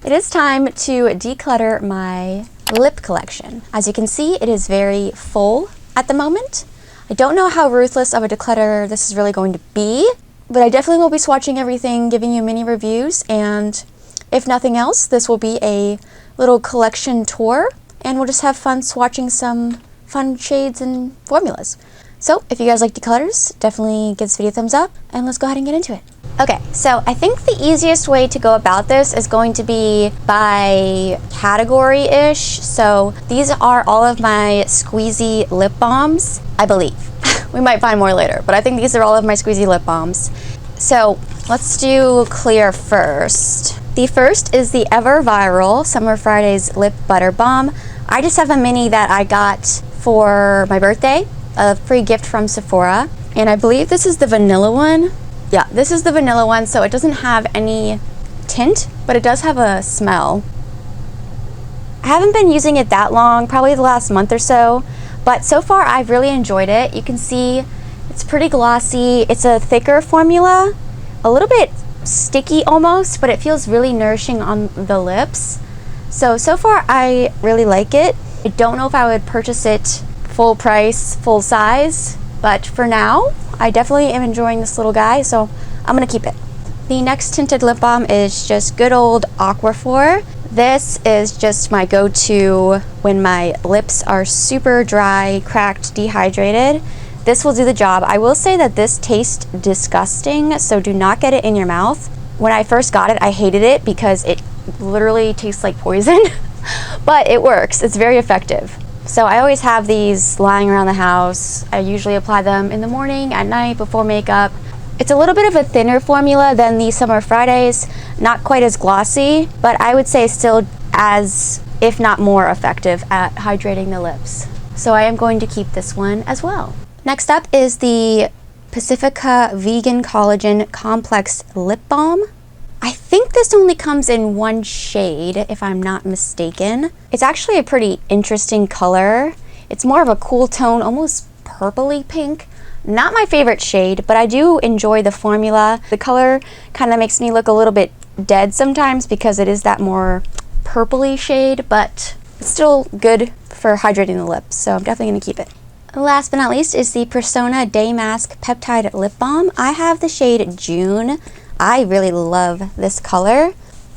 It is time to declutter my lip collection. As you can see, it is very full at the moment. I don't know how ruthless of a declutter this is really going to be, but I definitely will be swatching everything, giving you mini reviews, and if nothing else, this will be a little collection tour, and we'll just have fun swatching some fun shades and formulas. So if you guys like declutters, definitely give this video a thumbs up, and let's go ahead and get into it. Okay, so I think the easiest way to go about this is going to be by category-ish. So these are all of my squeezy lip balms, I believe. We might find more later, but I think these are all of my squeezy lip balms. So let's do clear first. The first is the ever viral Summer Fridays Lip Butter Balm. I just have a mini that I got for my birthday, a free gift from Sephora. And I believe this is the vanilla one. Yeah, this is the vanilla one, so it doesn't have any tint, but it does have a smell. I haven't been using it that long, probably the last month or so, but so far I've really enjoyed it. You can see it's pretty glossy. It's a thicker formula, a little bit sticky almost, but it feels really nourishing on the lips. So far I really like it. I don't know if I would purchase it full price, full size, but for now, I definitely am enjoying this little guy, so I'm gonna keep it. The next tinted lip balm is just good old Aquaphor. This is just my go-to when my lips are super dry, cracked, dehydrated. This will do the job. I will say that this tastes disgusting, so do not get it in your mouth. When I first got it, I hated it because it literally tastes like poison, but it works. It's very effective. So I always have these lying around the house. I usually apply them in the morning, at night, before makeup. It's a little bit of a thinner formula than the Summer Fridays, not quite as glossy, but I would say still as, if not more effective at hydrating the lips. So I am going to keep this one as well. Next up is the Pacifica Vegan Collagen Complex Lip Balm. I think this only comes in one shade, if I'm not mistaken. It's actually a pretty interesting color. It's more of a cool tone, almost purpley pink. Not my favorite shade, but I do enjoy the formula. The color kind of makes me look a little bit dead sometimes because it is that more purpley shade, but it's still good for hydrating the lips, so I'm definitely gonna keep it. Last but not least is the Persona Day Mask Peptide Lip Balm. I have the shade June. I really love this color.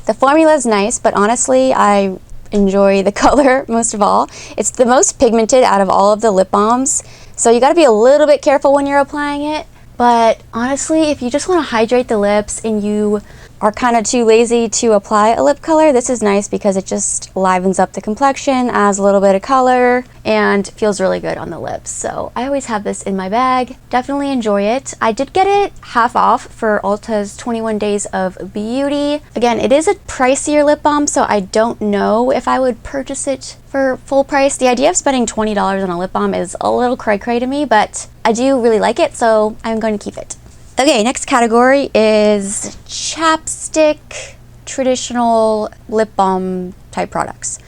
The formula is nice, but honestly, I enjoy the color most of all. It's the most pigmented out of all of the lip balms, so you gotta be a little bit careful when you're applying it. But honestly, if you just wanna hydrate the lips and you are kind of too lazy to apply a lip color, this is nice because it just livens up the complexion, adds a little bit of color, and feels really good on the lips. So I always have this in my bag. Definitely enjoy it. I did get it half off for Ulta's 21 Days of Beauty. Again, it is a pricier lip balm, so I don't know if I would purchase it for full price. The idea of spending $20 on a lip balm is a little cray-cray to me, but I do really like it, so I'm going to keep it. Okay, next category is chapstick, traditional lip balm type products.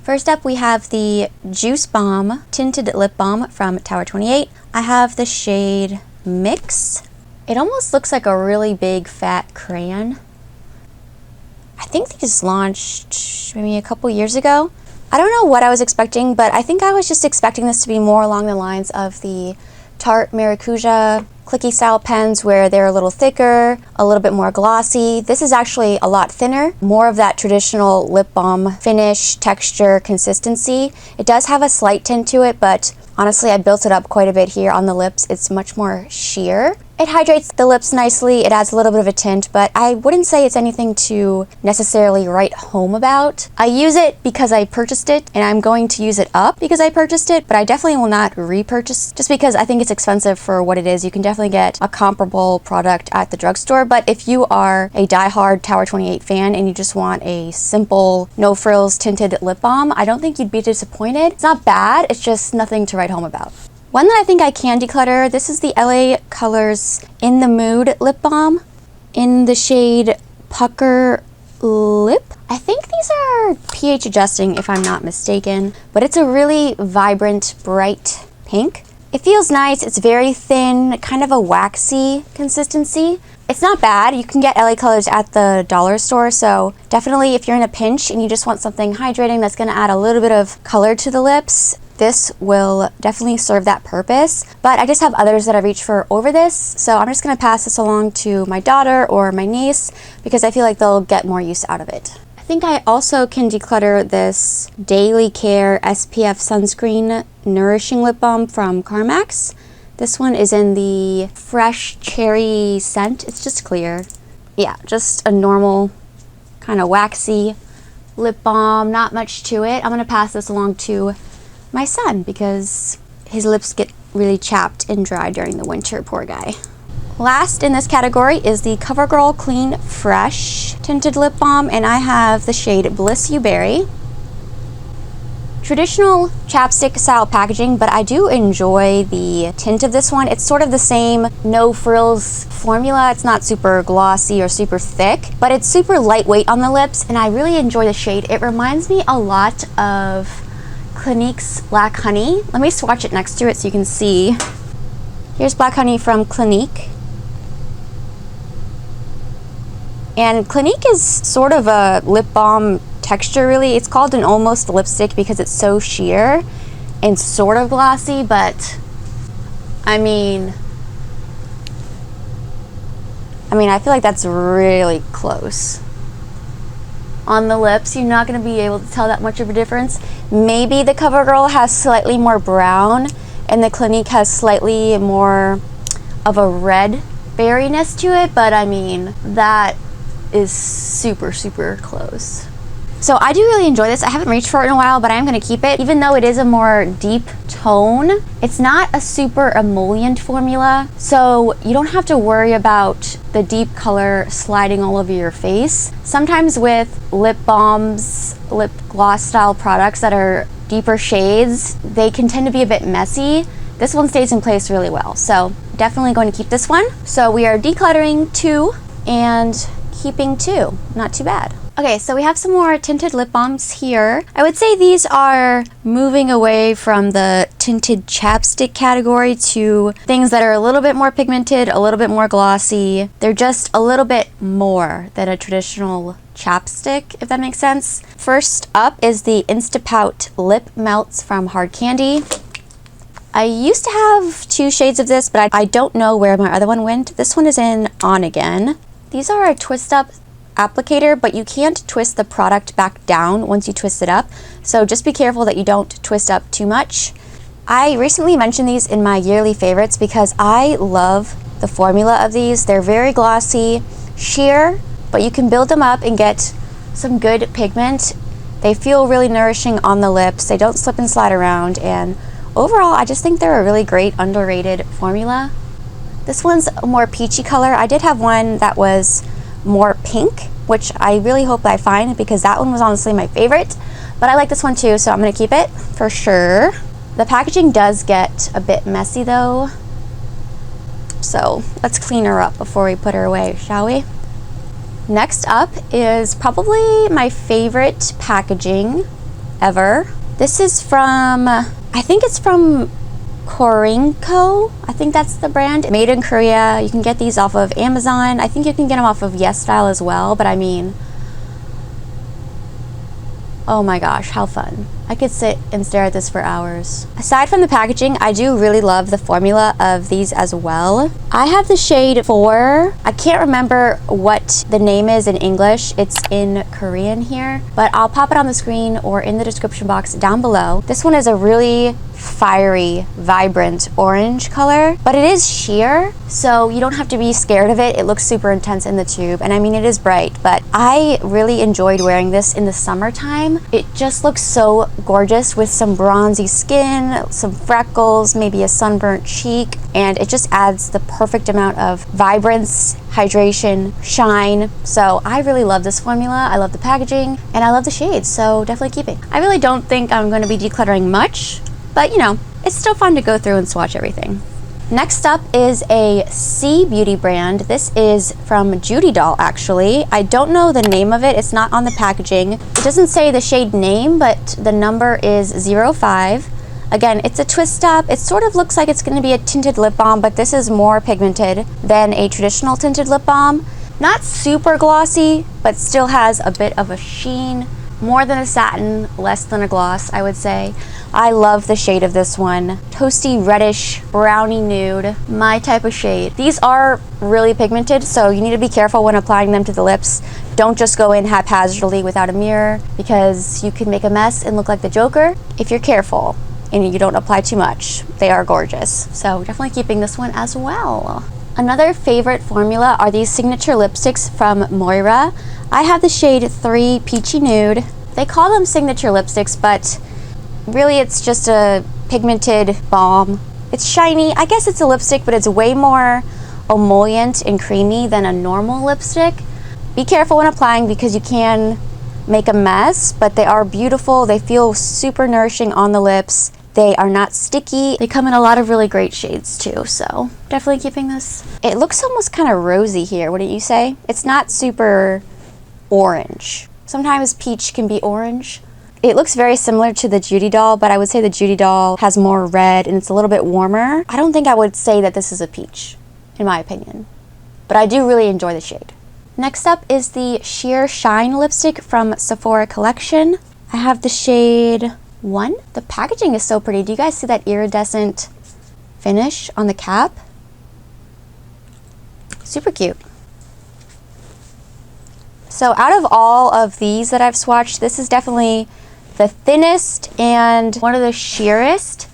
First up, we have the Juice Balm Tinted Lip Balm from Tower 28. I have the shade Mix. It almost looks like a really big fat crayon. I think they just launched maybe a couple years ago. I don't know what I was expecting, but I think I was just expecting this to be more along the lines of the Tarte Maracuja clicky style pens, where they're a little thicker, a little bit more glossy. This is actually a lot thinner, more of that traditional lip balm finish, texture, consistency. It does have a slight tint to it, but honestly, I built it up quite a bit here on the lips. It's much more sheer. It hydrates the lips nicely. It adds a little bit of a tint, but I wouldn't say it's anything to necessarily write home about. I use it because I purchased it, and I'm going to use it up because I purchased it, but I definitely will not repurchase just because I think it's expensive for what it is. You can definitely get a comparable product at the drugstore, but if you are a diehard Tower 28 fan and you just want a simple, no frills tinted lip balm, I don't think you'd be disappointed. It's not bad, it's just nothing to write home about. One that I think I can declutter, this is the LA Colors In the Mood Lip Balm in the shade Pucker Lip. I think these are pH adjusting if I'm not mistaken, but it's a really vibrant, bright pink. It feels nice. It's very thin, kind of a waxy consistency. It's not bad. You can get LA Colors at the dollar store, so definitely if you're in a pinch and you just want something hydrating that's going to add a little bit of color to the lips, this will definitely serve that purpose. But I just have others that I reach for over this, so I'm just going to pass this along to my daughter or my niece because I feel like they'll get more use out of it. I think I also can declutter this Daily Care SPF Sunscreen Nourishing Lip Balm from Carmax. This one is in the fresh cherry scent. It's just clear. Yeah, just a normal kind of waxy lip balm, not much to it. I'm going to pass this along to my son because his lips get really chapped and dry during the winter, poor guy. Last in this category is the Covergirl Clean Fresh Tinted Lip Balm, and I have the shade Bliss You Berry. Traditional chapstick style packaging, but I do enjoy the tint of this one. It's sort of the same no frills formula. It's not super glossy or super thick, but it's super lightweight on the lips, and I really enjoy the shade. It reminds me a lot of Clinique's Black Honey. Let me swatch it next to it so you can see. Here's Black Honey from Clinique. And Clinique is sort of a lip balm texture, really. It's called an almost lipstick because it's so sheer and sort of glossy, but I mean I feel like that's really close. On the lips, you're not going to be able to tell that much of a difference. Maybe the Covergirl has slightly more brown and the Clinique has slightly more of a red berryness to it, but I mean, that is super, super close. So I do really enjoy this. I haven't reached for it in a while, but I am going to keep it. Even though it is a more deep tone, it's not a super emollient formula, so you don't have to worry about the deep color sliding all over your face. Sometimes with lip balms, lip gloss style products that are deeper shades, they can tend to be a bit messy. This one stays in place really well, so definitely going to keep this one. So we are decluttering 2 and keeping 2. Not too bad. Okay, so we have some more tinted lip balms here. I would say these are moving away from the tinted chapstick category to things that are a little bit more pigmented, a little bit more glossy. They're just a little bit more than a traditional chapstick, if that makes sense. First up is the Instapout Lip Melts from Hard Candy. I used to have 2 shades of this, but I don't know where my other one went. This one is in On Again. These are a twist up applicator, but you can't twist the product back down once you twist it up, so just be careful that you don't twist up too much. I recently mentioned these in my yearly favorites because I love the formula of these. They're very glossy, sheer, but you can build them up and get some good pigment. They feel really nourishing on the lips. They don't slip and slide around, and overall I just think they're a really great underrated formula. This one's a more peachy color. I did have one that was more pink, which I really hope I find because that one was honestly my favorite, but I like this one too, so I'm gonna keep it for sure. The packaging does get a bit messy though, so let's clean her up before we put her away, shall we? Next up is probably my favorite packaging ever. This is from, I think it's from Coringco, I think that's the brand. Made in Korea. You can get these off of Amazon. I think you can get them off of YesStyle as well, but I mean, oh my gosh, how fun. I could sit and stare at this for hours. Aside from the packaging, I do really love the formula of these as well. I have the shade 4. I can't remember what the name is in English. It's in Korean here, but I'll pop it on the screen or in the description box down below. This one is a really fiery, vibrant orange color, but it is sheer, so you don't have to be scared of it. It looks super intense in the tube, and I mean, it is bright, but I really enjoyed wearing this in the summertime. It just looks so gorgeous with some bronzy skin, some freckles, maybe a sunburnt cheek, and it just adds the perfect amount of vibrance, hydration, shine. So I really love this formula. I love the packaging and I love the shades, so definitely keeping. I really don't think I'm going to be decluttering much, but you know, it's still fun to go through and swatch everything. Next up is a C Beauty brand. This is from Judydoll, actually. I don't know the name of it. It's not on the packaging. It doesn't say the shade name, but the number is 05. Again, it's a twist up. It sort of looks like it's going to be a tinted lip balm, but this is more pigmented than a traditional tinted lip balm. Not super glossy, but still has a bit of a sheen. More than a satin, less than a gloss, I would say. I love the shade of this one. Toasty reddish brownie nude, my type of shade. These are really pigmented, so you need to be careful when applying them to the lips. Don't just go in haphazardly without a mirror, because you can make a mess and look like the Joker if you're careful and you don't apply too much. They are gorgeous, so definitely keeping this one as well. Another favorite formula are these signature lipsticks from Moira. I have the shade 3 Peachy Nude. They call them signature lipsticks, but really it's just a pigmented balm. It's shiny. I guess it's a lipstick, but it's way more emollient and creamy than a normal lipstick. Be careful when applying because you can make a mess, but they are beautiful. They feel super nourishing on the lips. They are not sticky. They come in a lot of really great shades too, so definitely keeping this. It looks almost kind of rosy here, wouldn't you say? It's not super orange. Sometimes peach can be orange. It looks very similar to the Judydoll, but I would say the Judydoll has more red and it's a little bit warmer. I don't think I would say that this is a peach, in my opinion, but I do really enjoy the shade. Next up is the Sheer Shine lipstick from Sephora Collection. I have the shade 1. The packaging is so pretty. Do you guys see that iridescent finish on the cap? Super cute. So out of all of these that I've swatched, this is definitely the thinnest and one of the sheerest.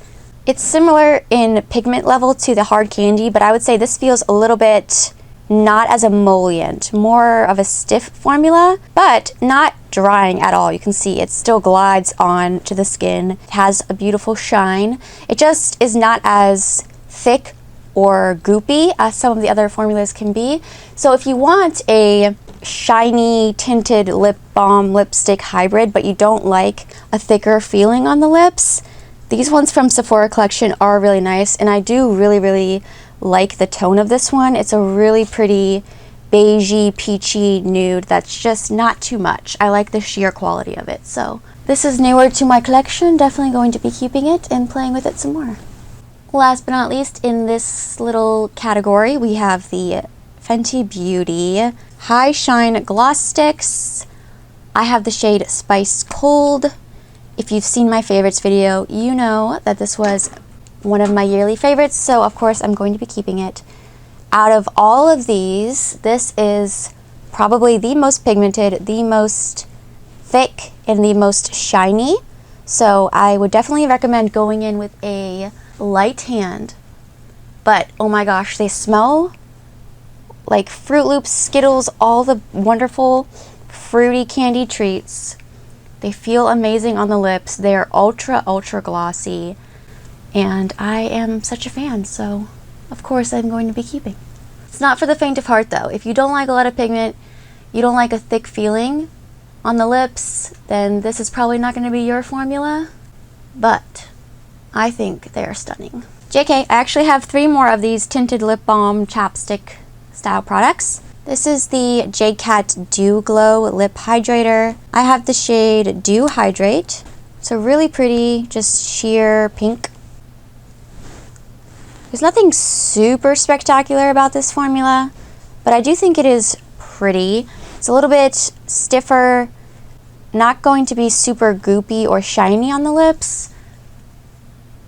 It's similar in pigment level to the Hard Candy, but I would say this feels a little bit not as emollient, more of a stiff formula, but not drying at all. You can see it still glides on to the skin. It has a beautiful shine. It just is not as thick or goopy as some of the other formulas can be. So if you want a shiny tinted lip balm lipstick hybrid, but you don't like a thicker feeling on the lips, these ones from Sephora Collection are really nice, and I do really like the tone of this one. It's a really pretty beigey, peachy nude that's just not too much. I like the sheer quality of it. So this is newer to my collection. Definitely going to be keeping it and playing with it some more. Last but not least, in this little category, we have the Fenty Beauty High Shine Gloss Sticks. I have the shade Spice Cold. If you've seen my favorites video, you know that this was one of my yearly favorites, so of course I'm going to be keeping it. Out of all of these, this is probably the most pigmented, the most thick, and the most shiny. So I would definitely recommend going in with a light hand. But oh my gosh, they smell like Fruit Loops, Skittles, all the wonderful fruity candy treats. They feel amazing on the lips. They're ultra glossy. And I am such a fan, so of course I'm going to be keeping. It's not for the faint of heart though. If you don't like a lot of pigment, you don't like a thick feeling on the lips, then this is probably not going to be your formula. But I think they are stunning. JK, I actually have 3 more of these tinted lip balm chapstick style products. This is the JCat Dew Glow Lip Hydrator. I have the shade Dew Hydrate. It's a really pretty, just sheer pink. There's nothing super spectacular about this formula, but I do think it is pretty. It's a little bit stiffer, not going to be super goopy or shiny on the lips,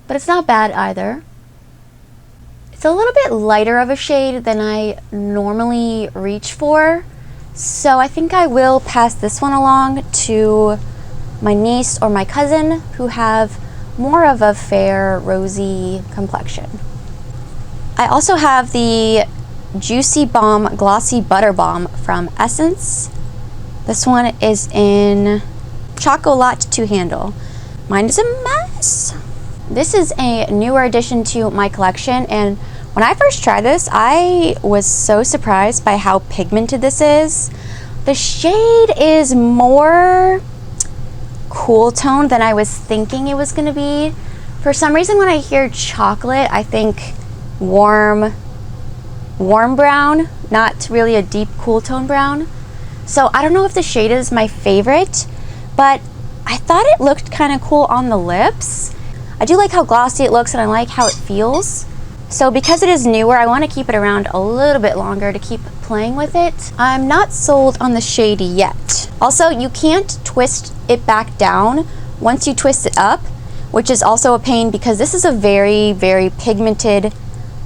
but it's not bad either. It's a little bit lighter of a shade than I normally reach for, so I think I will pass this one along to my niece or my cousin who have more of a fair, rosy complexion. I also have the Juicy Balm Glossy Butter Balm from Essence. This one is in Chocolate to Handle. Mine is a mess. This is a newer addition to my collection, and when I first tried this, I was so surprised by how pigmented this is. The shade is more cool toned than I was thinking it was going to be. For some reason, when I hear chocolate, I think warm brown, not really a deep cool tone brown. So I don't know if the shade is my favorite, but I thought it looked kind of cool on the lips. I do like how glossy it looks and I like how it feels. So because it is newer, I want to keep it around a little bit longer to keep playing with it. I'm not sold on the shade yet. Also, you can't twist it back down once you twist it up, which is also a pain because this is a very, very pigmented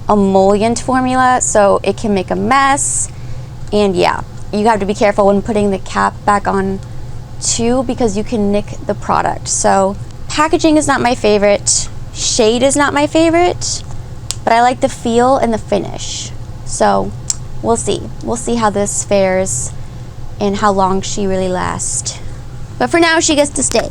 emollient formula, so it can make a mess. And yeah, you have to be careful when putting the cap back on too, because you can nick the product. So packaging is not my favorite, shade is not my favorite, but I like the feel and the finish. So we'll see how this fares and how long she really lasts. But for now, she gets to stay.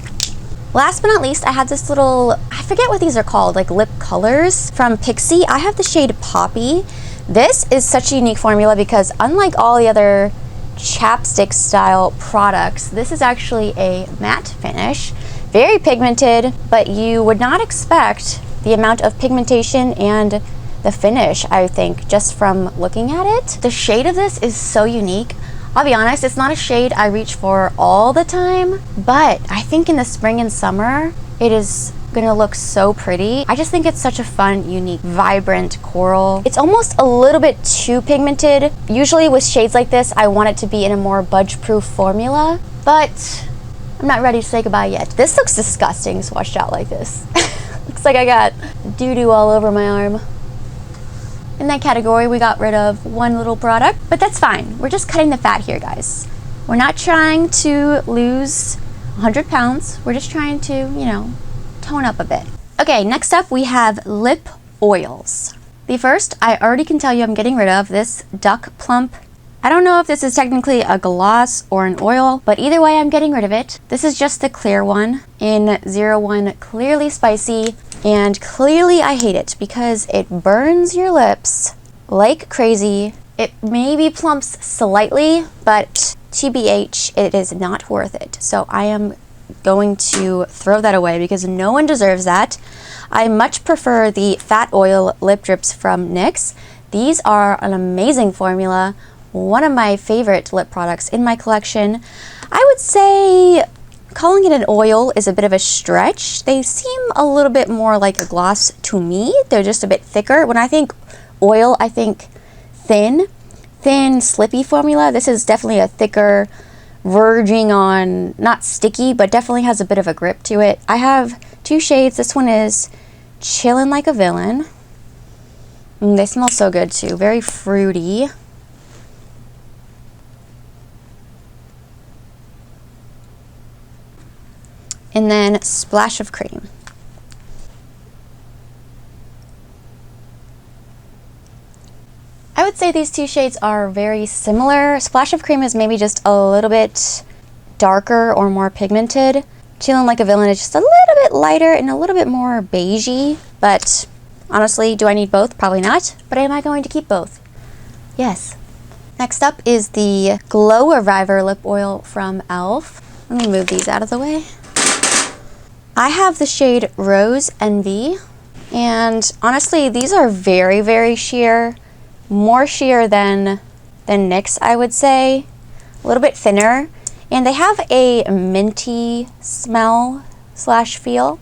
Last but not least, I have this little, I forget what these are called, like lip colors from Pixi. I have the shade Poppy. This is such a unique formula because unlike all the other chapstick style products, this is actually a matte finish, very pigmented, but you would not expect the amount of pigmentation and the finish, I think, just from looking at it. The shade of this is so unique. I'll be honest, it's not a shade I reach for all the time, but I think in the spring and summer, it is gonna look so pretty. I just think it's such a fun, unique, vibrant coral. It's almost a little bit too pigmented. Usually with shades like this, I want it to be in a more budge-proof formula, but I'm not ready to say goodbye yet. This looks disgusting swatched out like this. Looks like I got doo-doo all over my arm. In that category, we got rid of one little product, but that's fine. We're just cutting the fat here, guys. We're not trying to lose 100 pounds. We're just trying to, you know, tone up a bit. Okay, next up we have lip oils. The first, I already can tell you I'm getting rid of this Duck Plump. I don't know if this is technically a gloss or an oil, but either way, I'm getting rid of it. This is just the clear one in 01 Clearly Spicy. And clearly I hate it because it burns your lips like crazy. It maybe plumps slightly, but TBH, it is not worth it. So I am going to throw that away because no one deserves that. I much prefer the Fat Oil Lip Drips from NYX. These are an amazing formula, one of my favorite lip products in my collection. I would say calling it an oil is a bit of a stretch. They seem a little bit more like a gloss to me. They're just a bit thicker. When I think oil, I think thin, slippy formula. This is definitely a thicker, verging on, not sticky, but definitely has a bit of a grip to it. I have two shades. This one is Chillin' Like a Villain. They smell so good too, very fruity. And then Splash of Cream. I would say these two shades are very similar. Splash of Cream is maybe just a little bit darker or more pigmented. Chillin' Like a Villain is just a little bit lighter and a little bit more beigey. But honestly, do I need both? Probably not. But am I going to keep both? Yes. Next up is the Glow Reviver Lip Oil from e.l.f. Let me move these out of the way. I have the shade Rose Envy, and honestly, these are very, very sheer, more sheer than NYX, I would say, a little bit thinner, and they have a minty smell / feel.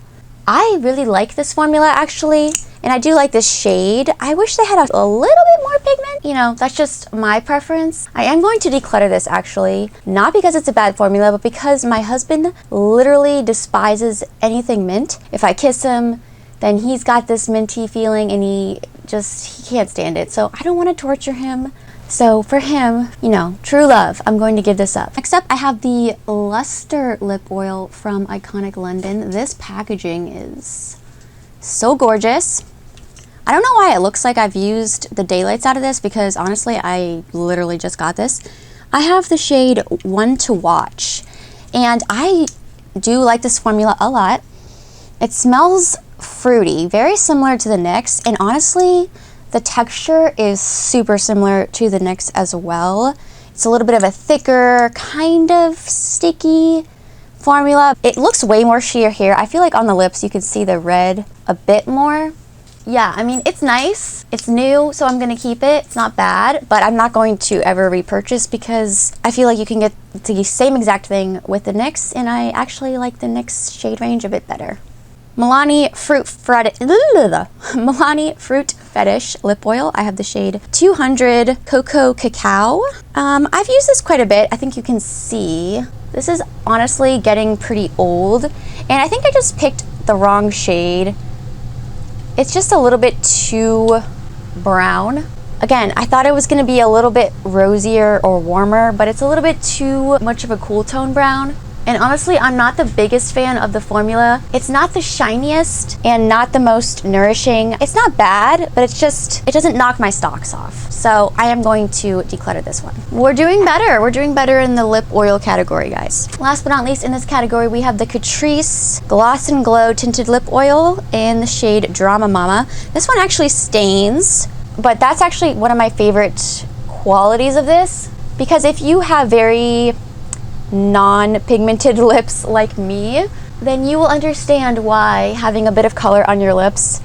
I really like this formula actually, and I do like this shade. I wish they had a little bit more pigment. You know, that's just my preference. I am going to declutter this actually, not because it's a bad formula, but because my husband literally despises anything mint. If I kiss him, then he's got this minty feeling and he can't stand it. So I don't want to torture him. So for him, you know, true love, I'm going to give this up. Next up, I have the Lustre Lip Oil from Iconic London. This packaging is so gorgeous. I don't know why it looks like I've used the daylights out of this because honestly, I literally just got this. I have the shade One to Watch, and I do like this formula a lot. It smells fruity, very similar to the NYX, and honestly, the texture is super similar to the NYX as well. It's a little bit of a thicker, kind of sticky formula. It looks way more sheer here. I feel like on the lips you can see the red a bit more. Yeah, I mean, it's nice. It's new, so I'm gonna keep it. It's not bad, but I'm not going to ever repurchase because I feel like you can get the same exact thing with the NYX, and I actually like the NYX shade range a bit better. Milani Fruit Fetish Lip Oil. I have the shade 200 Cocoa Cacao. I've used this quite a bit. I think you can see. This is honestly getting pretty old, and I think I just picked the wrong shade. It's just a little bit too brown. Again, I thought it was going to be a little bit rosier or warmer, but it's a little bit too much of a cool tone brown. And honestly, I'm not the biggest fan of the formula. It's not the shiniest and not the most nourishing. It's not bad, but it's just, it doesn't knock my socks off. So I am going to declutter this one. We're doing better. We're doing better in the lip oil category, guys. Last but not least in this category, we have the Catrice Gloss and Glow Tinted Lip Oil in the shade Drama Mama. This one actually stains, but that's actually one of my favorite qualities of this, because if you have very non-pigmented lips like me, then you will understand why having a bit of color on your lips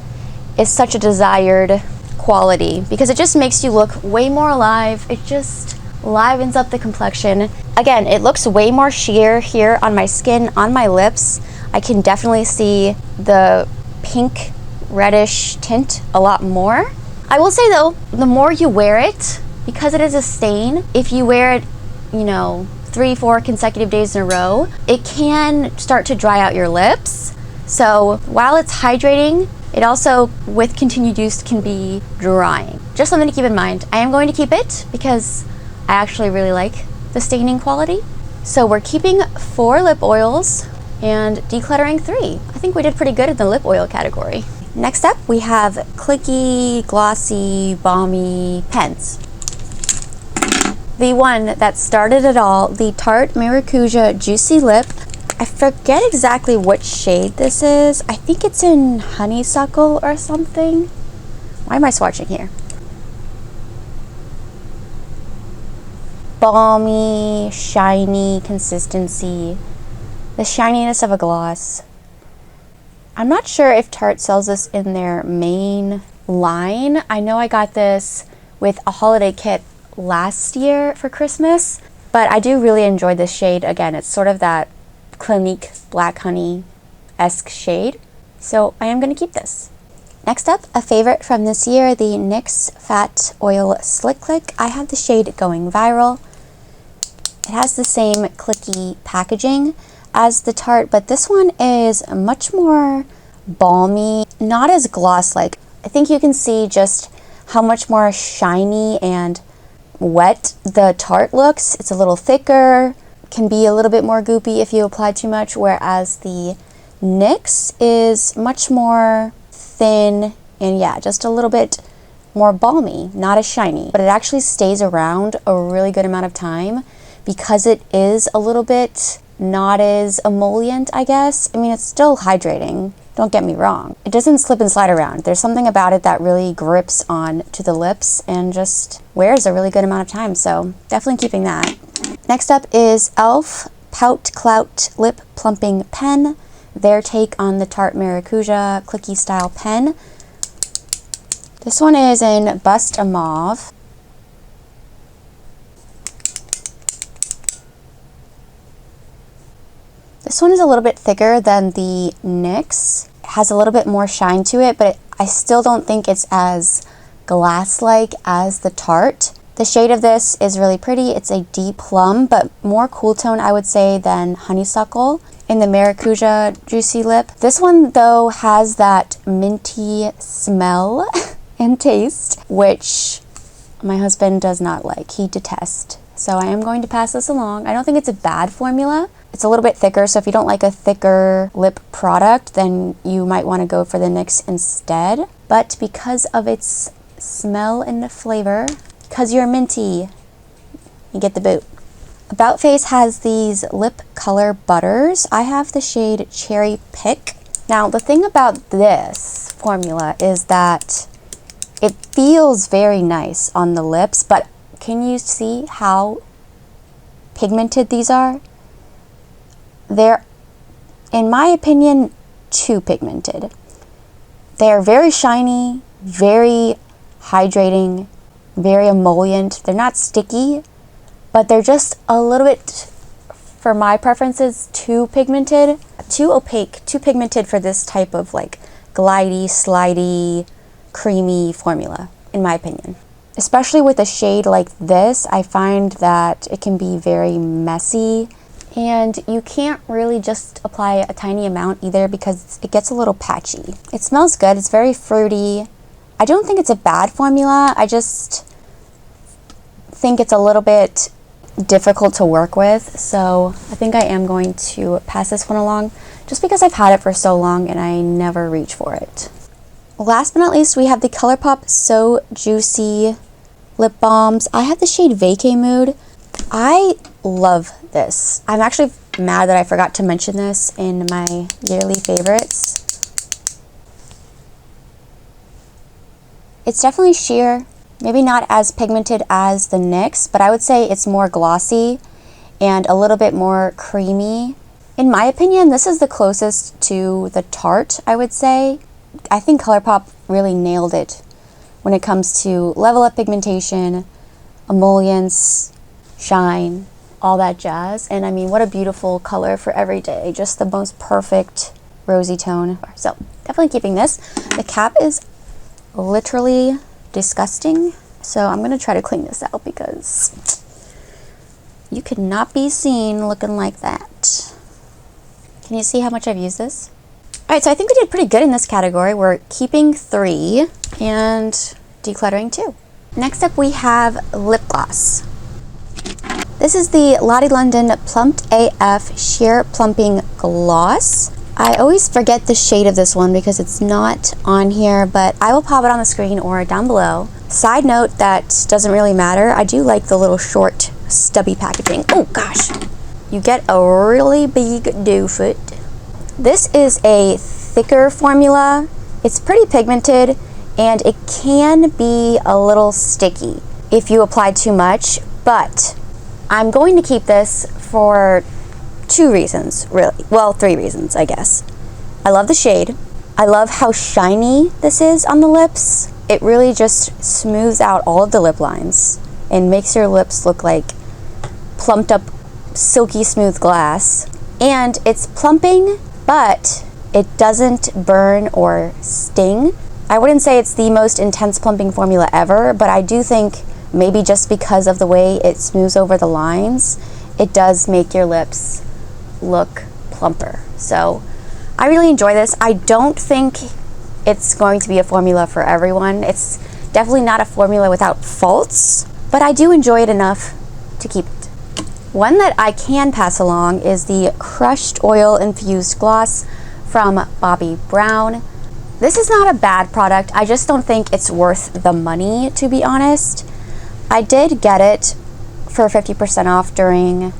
is such a desired quality, because it just makes you look way more alive. It just livens up the complexion. Again, it looks way more sheer here on my skin, on my lips. I can definitely see the pink reddish tint a lot more. I will say though, the more you wear it, because it is a stain, if you wear it, you know, 3-4 consecutive days in a row, it can start to dry out your lips. So while it's hydrating, it also, with continued use, can be drying. Just something to keep in mind. I am going to keep it because I actually really like the staining quality. So we're keeping 4 lip oils and decluttering 3. I think we did pretty good in the lip oil category. Next up, we have clicky, glossy, balmy pens. The one that started it all, the Tarte Maracuja Juicy Lip. I forget exactly what shade this is. I think it's in honeysuckle or something. Why am I swatching here? Balmy, shiny consistency. The shininess of a gloss. I'm not sure if Tarte sells this in their main line. I know I got this with a holiday kit last year for Christmas, but I do really enjoy this shade. Again, it's sort of that Clinique Black Honey-esque shade, so I am going to keep this. Next up, a favorite from this year, the NYX Fat Oil Slick Click. I have the shade Going Viral. It has the same clicky packaging as the Tarte, but this one is much more balmy, not as gloss-like. I think you can see just how much more shiny and wet the Tarte looks. It's a little thicker, can be a little bit more goopy if you apply too much, whereas the NYX is much more thin and yeah, just a little bit more balmy, not as shiny, but it actually stays around a really good amount of time because it is a little bit not as emollient, I guess. I mean, it's still hydrating. Don't get me wrong. It doesn't slip and slide around. There's something about it that really grips on to the lips and just wears a really good amount of time. So definitely keeping that. Next up is e.l.f. Pout Clout Lip Plumping Pen. Their take on the Tarte Maracuja clicky style pen. This one is in Bust a Mauve. This one is a little bit thicker than the NYX. It has a little bit more shine to it, but I still don't think it's as glass-like as the Tarte. The shade of this is really pretty. It's a deep plum, but more cool tone, I would say, than honeysuckle in the Maracuja Juicy Lip. This one, though, has that minty smell and taste, which my husband does not like. He detests. So I am going to pass this along. I don't think it's a bad formula. It's a little bit thicker, so if you don't like a thicker lip product, then you might want to go for the NYX instead. But because of its smell and flavor, because you're minty, you get the boot. About Face has these lip color butters. I have the shade Cherry Pick. Now, the thing about this formula is that it feels very nice on the lips, but can you see how pigmented these are? They're, in my opinion, too pigmented. They're very shiny, very hydrating, very emollient. They're not sticky, but they're just a little bit for my preferences, too pigmented, too opaque, too pigmented for this type of like glidey, slidey, creamy formula, in my opinion. Especially with a shade like this, I find that it can be very messy, and you can't really just apply a tiny amount either because it gets a little patchy. It smells good, it's very fruity. I don't think it's a bad formula, I just think it's a little bit difficult to work with, so I think I am going to pass this one along just because I've had it for so long and I never reach for it. Last but not least, we have the ColourPop So Juicy lip balms. I have the shade Vacay Mood. I love this. I'm actually mad that I forgot to mention this in my yearly favorites. It's definitely sheer, maybe not as pigmented as the NYX, but I would say it's more glossy and a little bit more creamy. In my opinion, this is the closest to the Tarte, I would say. I think ColourPop really nailed it when it comes to level up pigmentation, emollients, shine, all that jazz. And I mean, what a beautiful color for every day. Just the most perfect rosy tone. So definitely keeping this. The cap is literally disgusting. So I'm going to try to clean this out because you could not be seen looking like that. Can you see how much I've used this? All right, so I think we did pretty good in this category. We're keeping 3 and decluttering 2. Next up, we have lip gloss. This is the Lottie London Plumped AF Sheer Plumping Gloss. I always forget the shade of this one because it's not on here, but I will pop it on the screen or down below. Side note, that doesn't really matter. I do like the little short, stubby packaging. Oh gosh, you get a really big doe foot. This is a thicker formula. It's pretty pigmented and it can be a little sticky if you apply too much, but I'm going to keep this for 2 reasons, really. Well, 3 reasons, I guess. I love the shade. I love how shiny this is on the lips. It really just smooths out all of the lip lines and makes your lips look like plumped up, silky smooth glass. And it's plumping, but it doesn't burn or sting. I wouldn't say it's the most intense plumping formula ever, but I do think maybe just because of the way it smooths over the lines, it does make your lips look plumper. So I really enjoy this. I don't think it's going to be a formula for everyone. It's definitely not a formula without faults, but I do enjoy it enough to keep it. One that I can pass along is the Crushed Oil Infused Gloss from Bobbi Brown. This is not a bad product. I just don't think it's worth the money, to be honest. I did get it for 50% off during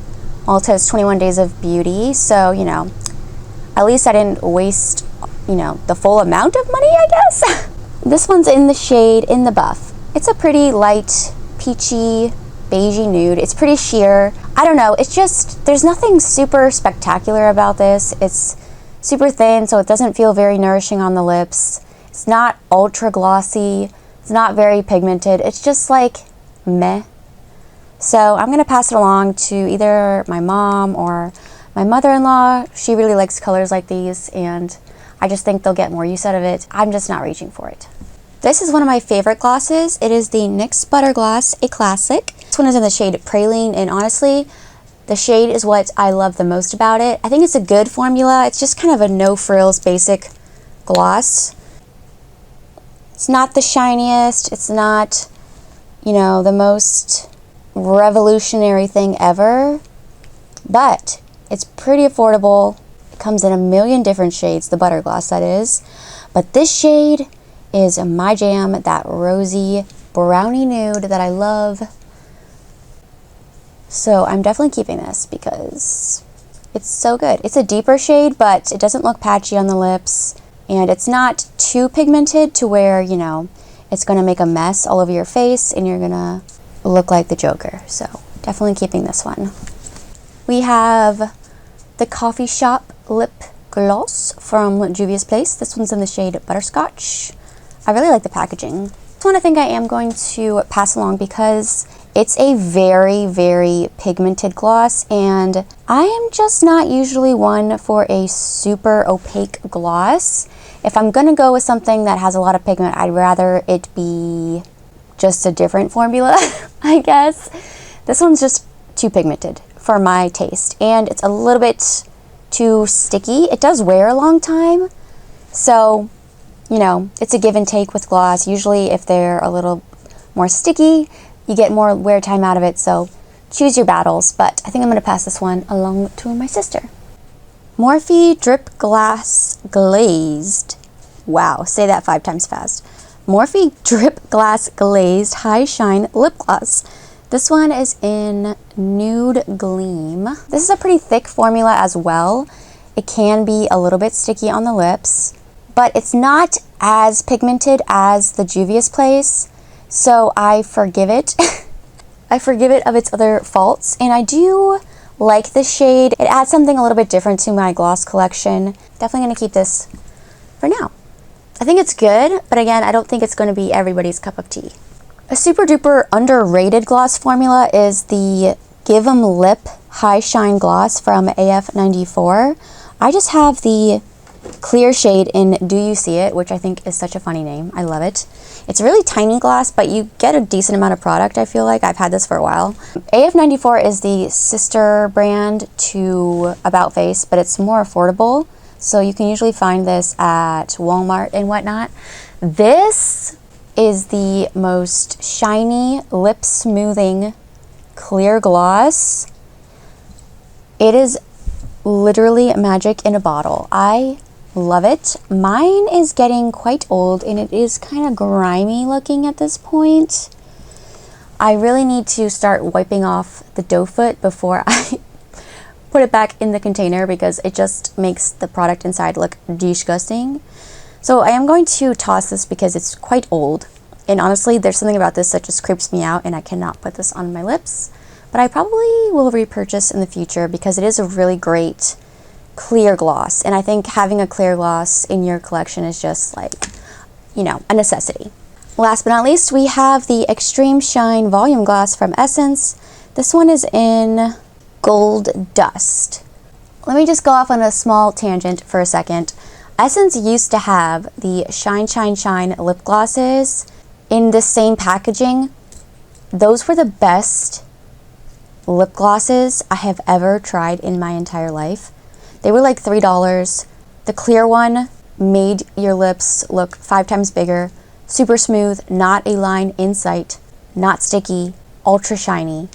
Ulta's 21 Days of Beauty, so, you know, at least I didn't waste, you know, the full amount of money, I guess. This one's in the shade In the Buff. It's a pretty light, peachy, beigey nude. It's pretty sheer. I don't know, it's just, there's nothing super spectacular about this. It's super thin, so it doesn't feel very nourishing on the lips. It's not ultra glossy. It's not very pigmented. It's just like meh. So I'm gonna pass it along to either my mom or my mother-in-law. She really likes colors like these, and I just think they'll get more use out of it. I'm just not reaching for it. This is one of my favorite glosses. It is the NYX Butter Gloss, a classic. This one is in the shade Praline, and honestly, the shade is what I love the most about it. I think it's a good formula. It's just kind of a no-frills basic gloss. It's not the shiniest. It's not, you know, the most revolutionary thing ever, but it's pretty affordable. It comes in a million different shades, the butter gloss that is, but this shade is my jam, that rosy brownie nude that I love. So I'm definitely keeping this because it's so good. It's a deeper shade, but it doesn't look patchy on the lips, and it's not too pigmented to where, you know, it's gonna make a mess all over your face and you're gonna look like the Joker. So definitely keeping this one. We have the Coffee Shop Lip Gloss from Juvia's Place. This one's in the shade Butterscotch. I really like the packaging. This one I think I am going to pass along because It's a very, very pigmented gloss, and I am just not usually one for a super opaque gloss. If I'm gonna go with something that has a lot of pigment, I'd rather it be just a different formula, I guess. This one's just too pigmented for my taste, and it's a little bit too sticky. It does wear a long time, so, you know, it's a give and take with gloss. Usually if they're a little more sticky, you get more wear time out of it, so choose your battles. But I think I'm going to pass this one along to my sister. Morphe Drip Glass Glazed. Wow, say that 5 times fast. Morphe Drip Glass Glazed High Shine Lip Gloss. This one is in Nude Gleam. This is a pretty thick formula as well. It can be a little bit sticky on the lips, but it's not as pigmented as the Juvia's Place. So I forgive it. I forgive it of its other faults, and I do like the shade. It adds something a little bit different to my gloss collection. Definitely going to keep this for now. I think it's good, but again, I don't think it's going to be everybody's cup of tea. A super duper underrated gloss formula is the Give 'em Lip High Shine Gloss from AF94. I just have the clear shade in Do You See It, which I think is such a funny name. I love it. It's a really tiny gloss, but you get a decent amount of product, I feel like. I've had this for a while. AF94 is the sister brand to About Face, but it's more affordable. So you can usually find this at Walmart and whatnot. This is the most shiny, lip smoothing, clear gloss. It is literally magic in a bottle. I love it. Mine is getting quite old and it is kind of grimy looking at this point. I really need to start wiping off the doe foot before I put it back in the container because it just makes the product inside look disgusting. So I am going to toss this because it's quite old. And honestly, there's something about this that just creeps me out and I cannot put this on my lips. But I probably will repurchase in the future because it is a really great clear gloss, and I think having a clear gloss in your collection is just like, you know, a necessity. Last but not least, we have the Extreme Shine Volume Gloss from Essence. This one is in Gold Dust. Let me just go off on a small tangent for a second. Essence used to have the Shine Shine Shine lip glosses in the same packaging. Those were the best lip glosses I have ever tried in my entire life. They were like $3. The clear one made your lips look 5 times bigger, super smooth, not a line in sight, not sticky, ultra shiny.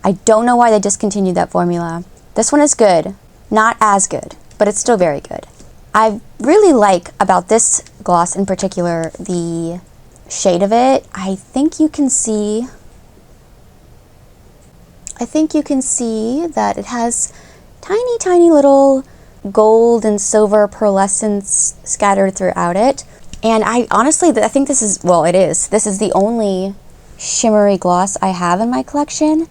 I don't know why they discontinued that formula. This one is good, not as good, but it's still very good. I really like about this gloss in particular the shade of it. I think you can see that it has tiny little gold and silver pearlescence scattered throughout it. And I honestly, I think this is, well, this is the only shimmery gloss I have in my collection.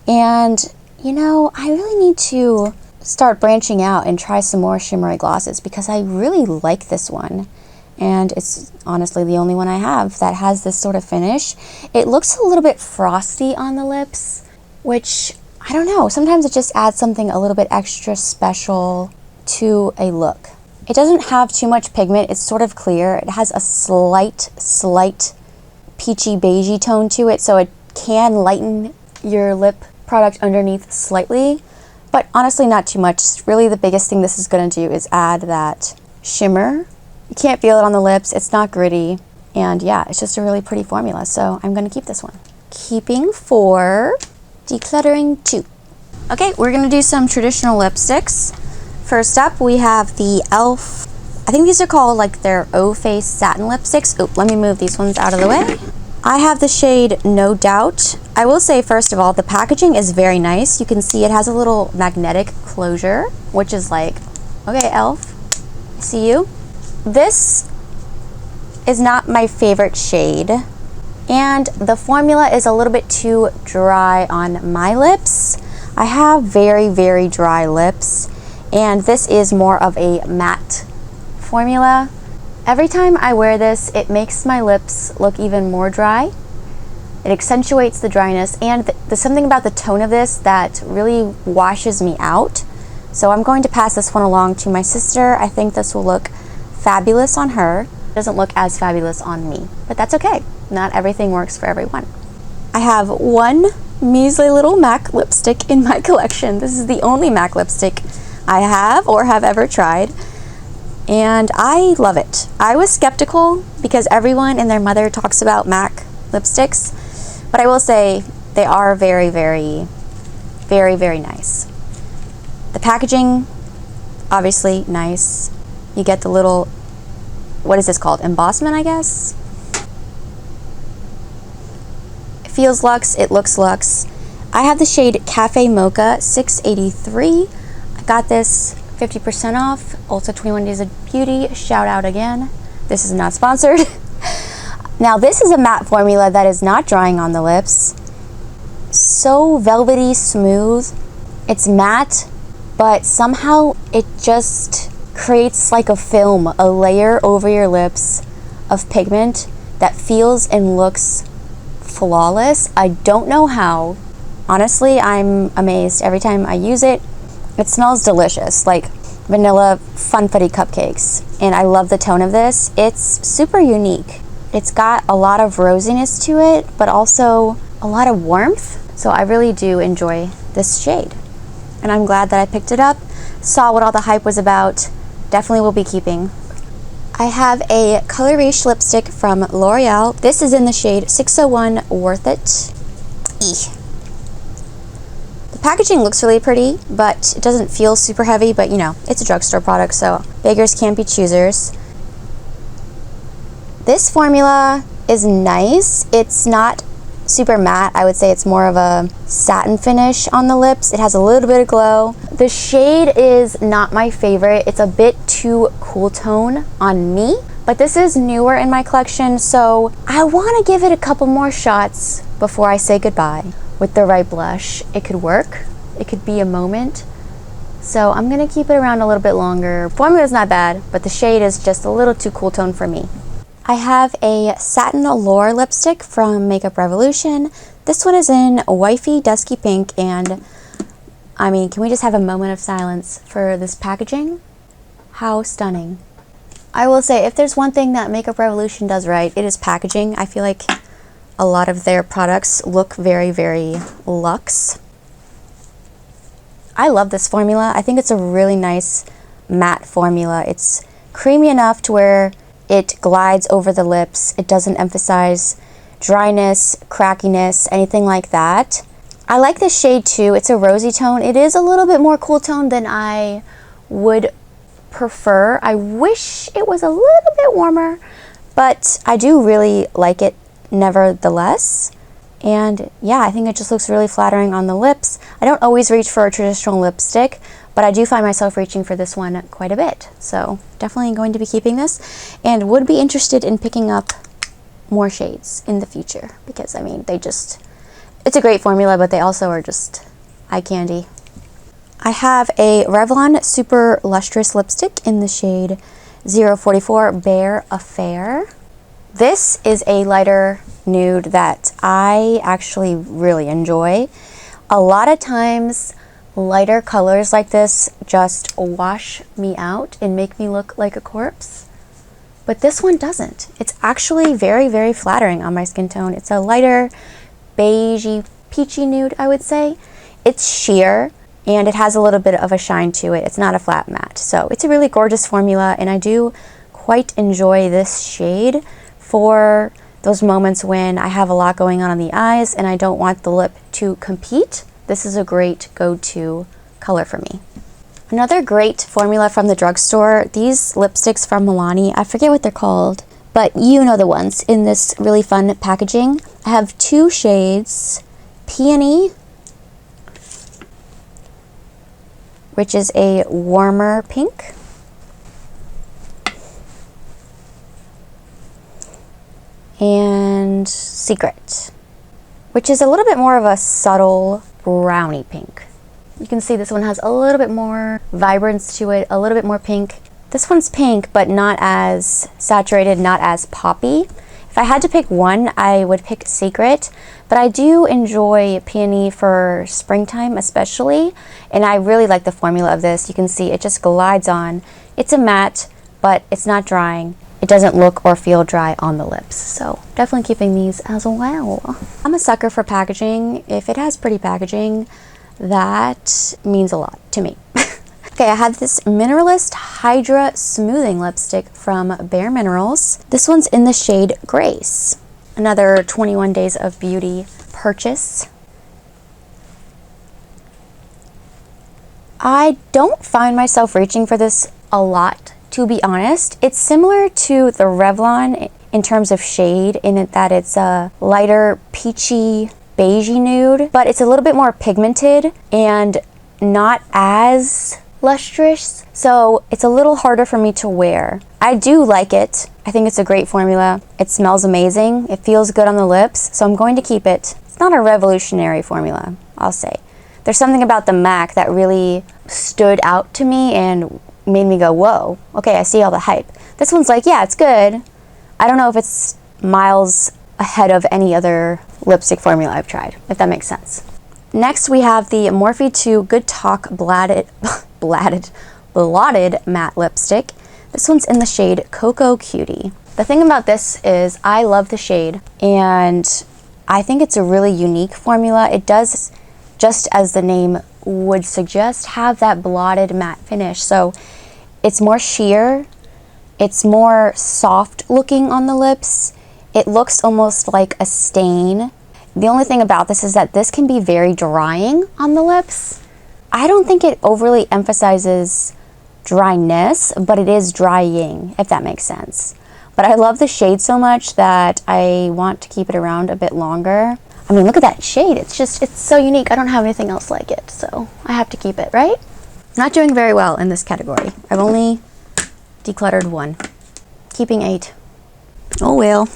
And, you know, I really need to start branching out and try some more shimmery glosses because I really like this one. And it's honestly the only one I have that has this sort of finish. It looks a little bit frosty on the lips, which I don't know, sometimes it just adds something a little bit extra special to a look. It doesn't have too much pigment, it's sort of clear. It has a slight peachy beigey tone to it, so it can lighten your lip product underneath slightly, but honestly not too much. Really the biggest thing this is going to do is add that shimmer. You can't feel it on the lips, it's not gritty, and yeah, it's just a really pretty formula, so I'm going to keep this one. Keeping for Decluttering 2. Okay, we're gonna do some traditional lipsticks. First up, we have the e.l.f. I think these are called like their O-Face satin lipsticks. Oh, let me move these ones out of the way. I have the shade No Doubt. I will say, first of all, the packaging is very nice. You can see it has a little magnetic closure, which is like, okay, e.l.f., I see you. This is not my favorite shade. And the formula is a little bit too dry on my lips. I have very dry lips, and this is more of a matte formula. Every time I wear this, it makes my lips look even more dry. It accentuates the dryness, and there's something about the tone of this that really washes me out. So I'm going to pass this one along to my sister. I think this will look fabulous on her. It doesn't look as fabulous on me, but that's okay. Not everything works for everyone. I have one measly little MAC lipstick in my collection. This is the only MAC lipstick I have or have ever tried, and I love it. I was skeptical because everyone and their mother talks about MAC lipsticks, but I will say they are very, very, very, very nice. The packaging, obviously nice. You get the little, what is this called? Embossment, I guess? It feels luxe, it looks luxe. I have the shade Cafe Mocha 683. I got this 50% off. Also 21 Days of Beauty, shout out again. This is not sponsored. Now this is a matte formula that is not drying on the lips. So velvety smooth. It's matte, but somehow it just creates like a film, a layer over your lips of pigment that feels and looks flawless. I don't know how. Honestly, I'm amazed every time I use it. It smells delicious, like vanilla funfetti cupcakes, and I love the tone of this. It's super unique. It's got a lot of rosiness to it, but also a lot of warmth. So I really do enjoy this shade, and I'm glad that I picked it up, saw what all the hype was about. Definitely will be keeping. I have a Color Riche lipstick from L'Oreal. This is in the shade 601 Worth It. The packaging looks really pretty, but it doesn't feel super heavy, but you know, it's a drugstore product, so beggars can't be choosers. This formula is nice. It's not super matte. I would say it's more of a satin finish on the lips. It has a little bit of glow. The shade is not my favorite. It's a bit too cool tone on me, but this is newer in my collection, so I want to give it a couple more shots before I say goodbye. With the right blush, it could work. It could be a moment. So I'm gonna keep it around a little bit longer. Formula is not bad, but the shade is just a little too cool tone for me. I have a Satin Allure lipstick from Makeup Revolution. This one is in Wifey Dusky Pink, and I mean, can we just have a moment of silence for this packaging? How stunning. I will say, if there's one thing that Makeup Revolution does right, it is packaging. I feel like a lot of their products look very, very luxe. I love this formula. I think it's a really nice matte formula. It's creamy enough to where it glides over the lips. It doesn't emphasize dryness, crackiness, anything like that. I like this shade too. It's a rosy tone. It is a little bit more cool tone than I would prefer. I wish it was a little bit warmer, but I do really like it nevertheless. And yeah, I think it just looks really flattering on the lips. I don't always reach for a traditional lipstick, but I do find myself reaching for this one quite a bit. So definitely going to be keeping this, and would be interested in picking up more shades in the future, because I mean, it's a great formula, but they also are just eye candy. I have a Revlon Super Lustrous lipstick in the shade 044 Bare Affair. This is a lighter nude that I actually really enjoy. A lot of times lighter colors like this just wash me out and make me look like a corpse, but this one doesn't. It's actually very, very flattering on my skin tone. It's a lighter beigey, peachy nude, I would say. It's sheer, and it has a little bit of a shine to it. It's not a flat matte, so it's a really gorgeous formula, and I do quite enjoy this shade for those moments when I have a lot going on the eyes and I don't want the lip to compete. This is a great go-to color for me. Another great formula from the drugstore, these lipsticks from Milani, I forget what they're called, but you know the ones in this really fun packaging. I have two shades, Peony, which is a warmer pink, and Secret, which is a little bit more of a subtle brownie pink. You can see this one has a little bit more vibrance to it, a little bit more pink. This one's pink, but not as saturated, not as poppy. It If I had to pick one, I would pick Secret, but I do enjoy Peony for springtime especially, and I really like the formula of this. You can see it just glides on. It's a matte, but it's not drying. It doesn't look or feel dry on the lips, so definitely keeping these as well. I'm a sucker for packaging. If it has pretty packaging, that means a lot to me. Okay, I have this Mineralist Hydra Smoothing Lipstick from Bare Minerals. This one's in the shade Grace. Another 21 Days of Beauty purchase. I don't find myself reaching for this a lot, to be honest. It's similar to the Revlon in terms of shade, in that it's a lighter peachy beigey nude, but it's a little bit more pigmented and not as lustrous, so it's a little harder for me to wear. I do like it. I think it's a great formula. It smells amazing. It feels good on the lips, so I'm going to keep it. It's not a revolutionary formula, I'll say. There's something about the MAC that really stood out to me and made me go, whoa, okay, I see all the hype. This one's like, yeah, it's good. I don't know if it's miles ahead of any other lipstick formula I've tried, if that makes sense. Next, we have the Morphe 2 Good Talk Blotted Matte Lipstick. This one's in the shade Cocoa Cutie. The thing about this is I love the shade, and I think it's a really unique formula. It does, just as the name would suggest, have that blotted matte finish. So it's more sheer, it's more soft looking on the lips. It looks almost like a stain. The only thing about this is that this can be very drying on the lips. I don't think it overly emphasizes dryness, but it is drying, if that makes sense. But I love the shade so much that I want to keep it around a bit longer. I mean, look at that shade. It's so unique. I don't have anything else like it, so I have to keep it, right? Not doing very well in this category. I've only decluttered one. Keeping 8. Oh well.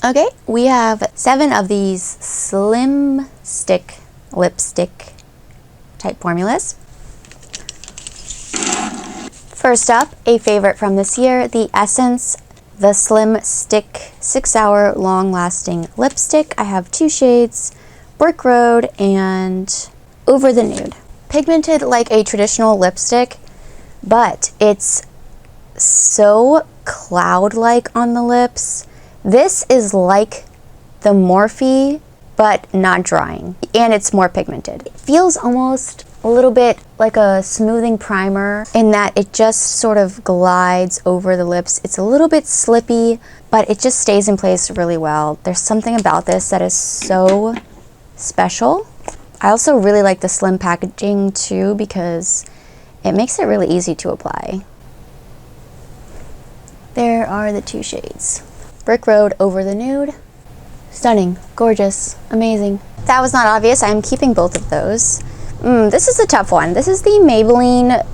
Okay, we have 7 of these slim stick lipstick type formulas. First up, a favorite from this year, the Essence The Slim Stick 6-Hour Long-Lasting Lipstick. I have 2 shades, Brick Road and Over the Nude. Pigmented like a traditional lipstick, but it's so cloud-like on the lips. This is like the Morphe, but not drying, and it's more pigmented. It feels almost a little bit like a smoothing primer in that it just sort of glides over the lips. It's a little bit slippy, but it just stays in place really well. There's something about this that is so special. I also really like the slim packaging too, because it makes it really easy to apply. There are the 2 shades. Brick Road, Over the Nude. Stunning, gorgeous, amazing. If that was not obvious, I'm keeping both of those. This is a tough one. This is the Maybelline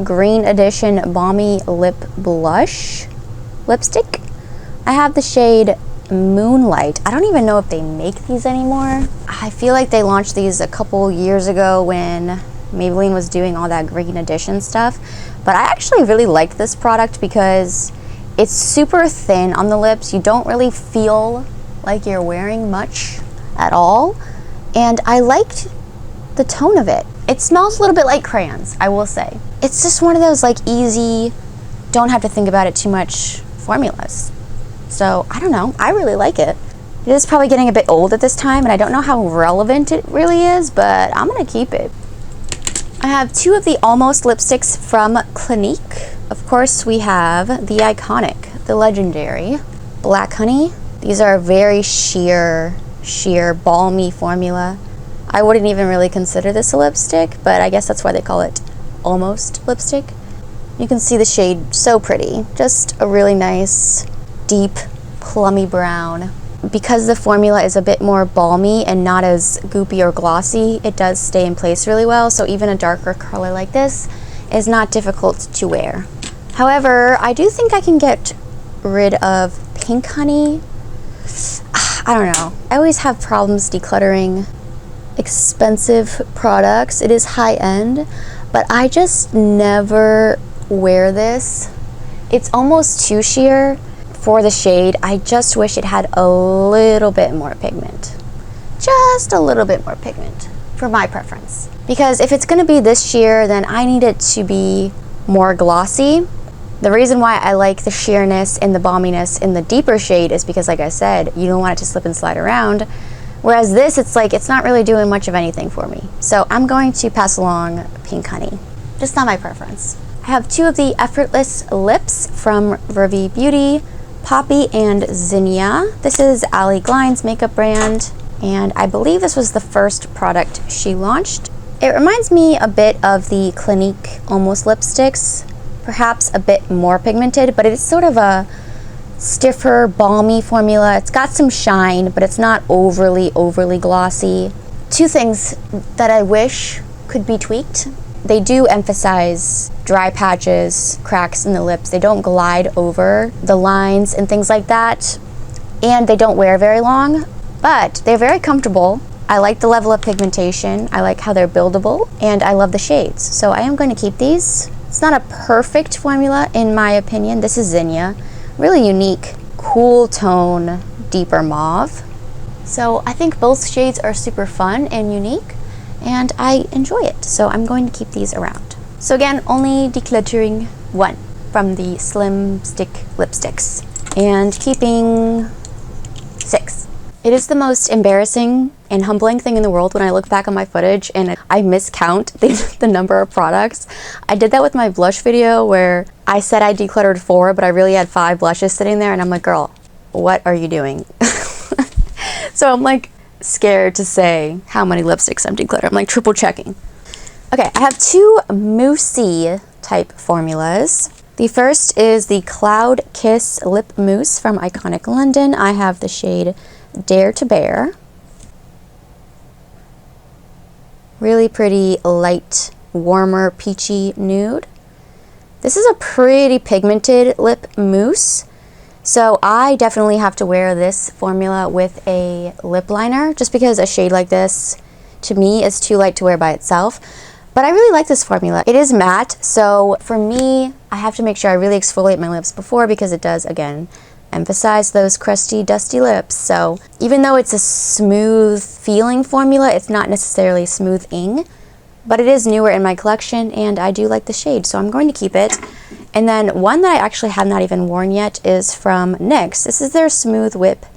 Green Edition Balmy Lip Blush lipstick. I have the shade Moonlight. I don't even know if they make these anymore. I feel like they launched these a couple years ago when Maybelline was doing all that Green Edition stuff. But I actually really liked this product because it's super thin on the lips. You don't really feel like you're wearing much at all. And I liked the tone of it. It smells a little bit like crayons, I will say. It's just one of those like easy, don't have to think about it too much formulas. So I don't know, I really like it. It is probably getting a bit old at this time, and I don't know how relevant it really is, but I'm gonna keep it. I have 2 of the Almost lipsticks from Clinique. Of course, we have the iconic, the legendary Black Honey. These are a very sheer, balmy formula. I wouldn't even really consider this a lipstick, but I guess that's why they call it Almost lipstick. You can see the shade, so pretty. Just a really nice, deep, plummy brown. Because the formula is a bit more balmy and not as goopy or glossy, it does stay in place really well, so even a darker color like this is not difficult to wear. However, I do think I can get rid of Pink Honey. I don't know. I always have problems decluttering expensive products. It is high-end, but I just never wear this. It's almost too sheer for the shade. I just wish it had a little bit more pigment. Just a little bit more pigment for my preference. Because if it's gonna be this sheer, then I need it to be more glossy. The reason why I like the sheerness and the balminess in the deeper shade is because, like I said, you don't want it to slip and slide around. Whereas this, it's like, it's not really doing much of anything for me. So I'm going to pass along Pink Honey. Just not my preference. I have two of the Effortless Lips from Verve Beauty, Poppy and Zinnia. This is Ali Glein's makeup brand, and I believe this was the first product she launched. It reminds me a bit of the Clinique Almost lipsticks, perhaps a bit more pigmented, but it's sort of a stiffer, balmy formula. It's got some shine, but it's not overly glossy. Two things that I wish could be tweaked. They do emphasize dry patches, cracks in the lips. They don't glide over the lines and things like that. And they don't wear very long, but they're very comfortable. I like the level of pigmentation. I like how they're buildable, and I love the shades. So I am going to keep these. It's not a perfect formula in my opinion. This is Zinnia. Really unique, cool tone, deeper mauve. So I think both shades are super fun and unique, and I enjoy it. So I'm going to keep these around. So again, only decluttering one from the Slim Stick lipsticks and keeping 6. It is the most embarrassing and humbling thing in the world when I look back on my footage and I miscount the number of products. I did that with my blush video where I said I decluttered 4, but I really had 5 blushes sitting there, and I'm like, girl, what are you doing? So I'm like scared to say how many lipsticks I'm decluttering. I'm like triple checking. Okay, I have 2 moussey type formulas. The first is the Cloud Kiss Lip Mousse from Iconic London. I have the shade Dare to Bear. Really pretty, light, warmer, peachy nude. This is a pretty pigmented lip mousse, so I definitely have to wear this formula with a lip liner, just because a shade like this, to me, is too light to wear by itself. But I really like this formula. It is matte, so for me, I have to make sure I really exfoliate my lips before, because it does, again, emphasize those crusty, dusty lips. So even though it's a smooth feeling formula, it's not necessarily smoothing, but it is newer in my collection and I do like the shade, so I'm going to keep it. And then one that I actually have not even worn yet is from NYX. This is their Smooth Whip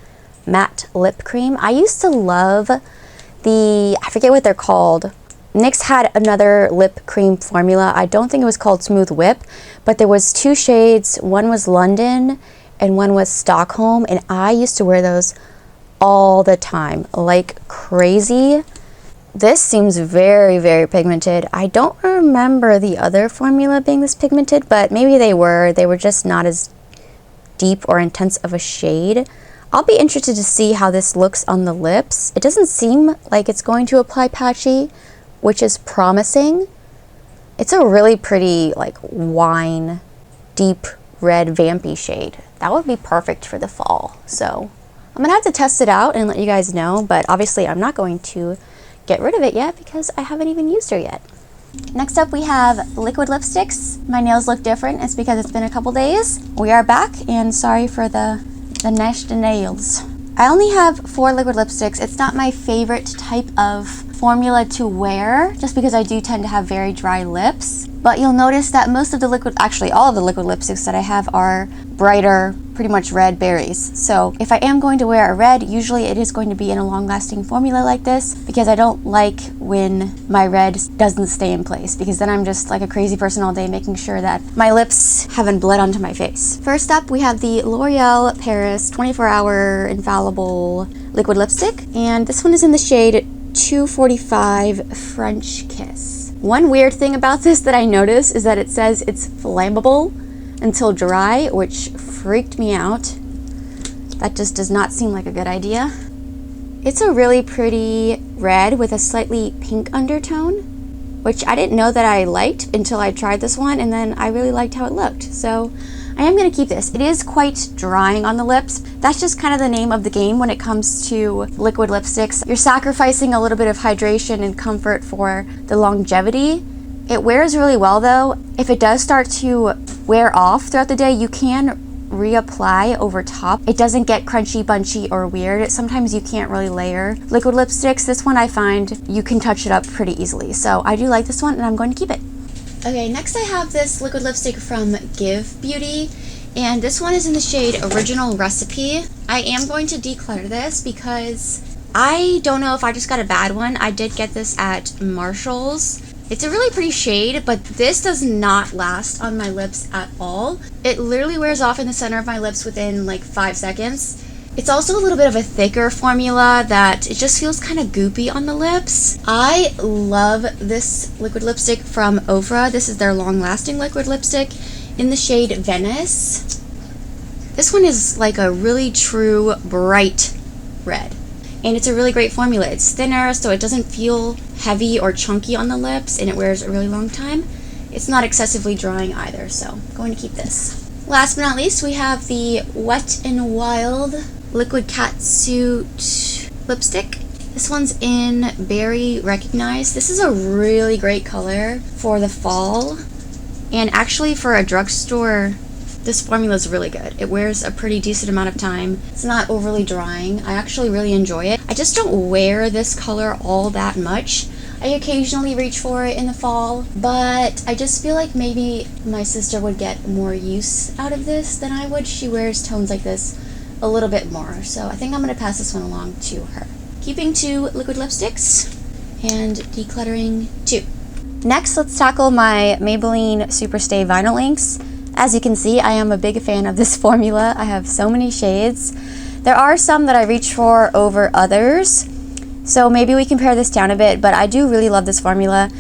Matte Lip Cream. I used to love I forget what they're called. NYX had another lip cream formula. I don't think it was called Smooth Whip, but there was 2 shades. One was London and one was Stockholm, and I used to wear those all the time, like crazy. This seems very, very pigmented. I don't remember the other formula being this pigmented, but maybe they were. They were just not as deep or intense of a shade. I'll be interested to see how this looks on the lips. It doesn't seem like it's going to apply patchy, which is promising. It's a really pretty, like, wine, deep red vampy shade. That would be perfect for the fall. So I'm gonna have to test it out and let you guys know, but obviously I'm not going to get rid of it yet because I haven't even used her yet. Next up we have liquid lipsticks. My nails look different. It's because it's been a couple days. We are back, and sorry for the nasty nails. I only have 4 liquid lipsticks. It's not my favorite type of formula to wear, just because I do tend to have very dry lips. But you'll notice that most of the liquid, actually all of the liquid lipsticks that I have are brighter, pretty much red berries. So if I am going to wear a red, usually it is going to be in a long-lasting formula like this, because I don't like when my red doesn't stay in place, because then I'm just like a crazy person all day making sure that my lips haven't bled onto my face. First up, we have the L'Oreal Paris 24-Hour Infallible Liquid Lipstick, and this one is in the shade 245 French Kiss. One weird thing about this that I noticed is that it says it's flammable until dry, which freaked me out. That just does not seem like a good idea. It's a really pretty red with a slightly pink undertone, which I didn't know that I liked until I tried this one, and then I really liked how it looked. So I am going to keep this. It is quite drying on the lips. That's just kind of the name of the game when it comes to liquid lipsticks. You're sacrificing a little bit of hydration and comfort for the longevity. It wears really well though. If it does start to wear off throughout the day, you can reapply over top, it doesn't get crunchy, bunchy, or weird. Sometimes you can't really layer liquid lipsticks. This one I find you can touch it up pretty easily. So I do like this one and I'm going to keep it. Okay, next I have this liquid lipstick from Give Beauty. And this one is in the shade Original Recipe. I am going to declutter this because I don't know if I just got a bad one. I did get this at Marshall's. It's a really pretty shade, but this does not last on my lips at all. It literally wears off in the center of my lips within like 5 seconds. It's also a little bit of a thicker formula that it just feels kind of goopy on the lips. I love this liquid lipstick from Ofra. This is their long-lasting liquid lipstick in the shade Venice. This one is like a really true bright red. And it's a really great formula. It's thinner, so it doesn't feel heavy or chunky on the lips, and it wears a really long time. It's not excessively drying either, so I'm going to keep this. Last but not least, we have the Wet n Wild Liquid Catsuit lipstick. This one's in Berry Recognized. This is a really great color for the fall. And actually for a drugstore, this formula is really good. It wears a pretty decent amount of time. It's not overly drying. I actually really enjoy it. I just don't wear this color all that much. I occasionally reach for it in the fall, but I just feel like maybe my sister would get more use out of this than I would. She wears tones like this a little bit more, so I think I'm going to pass this one along to her. Keeping 2 liquid lipsticks and decluttering 2. Next, let's tackle my Maybelline Superstay Vinyl Inks. As you can see, I am a big fan of this formula. I have so many shades. There are some that I reach for over others, so maybe we can pare this down a bit, but I do really love this formula.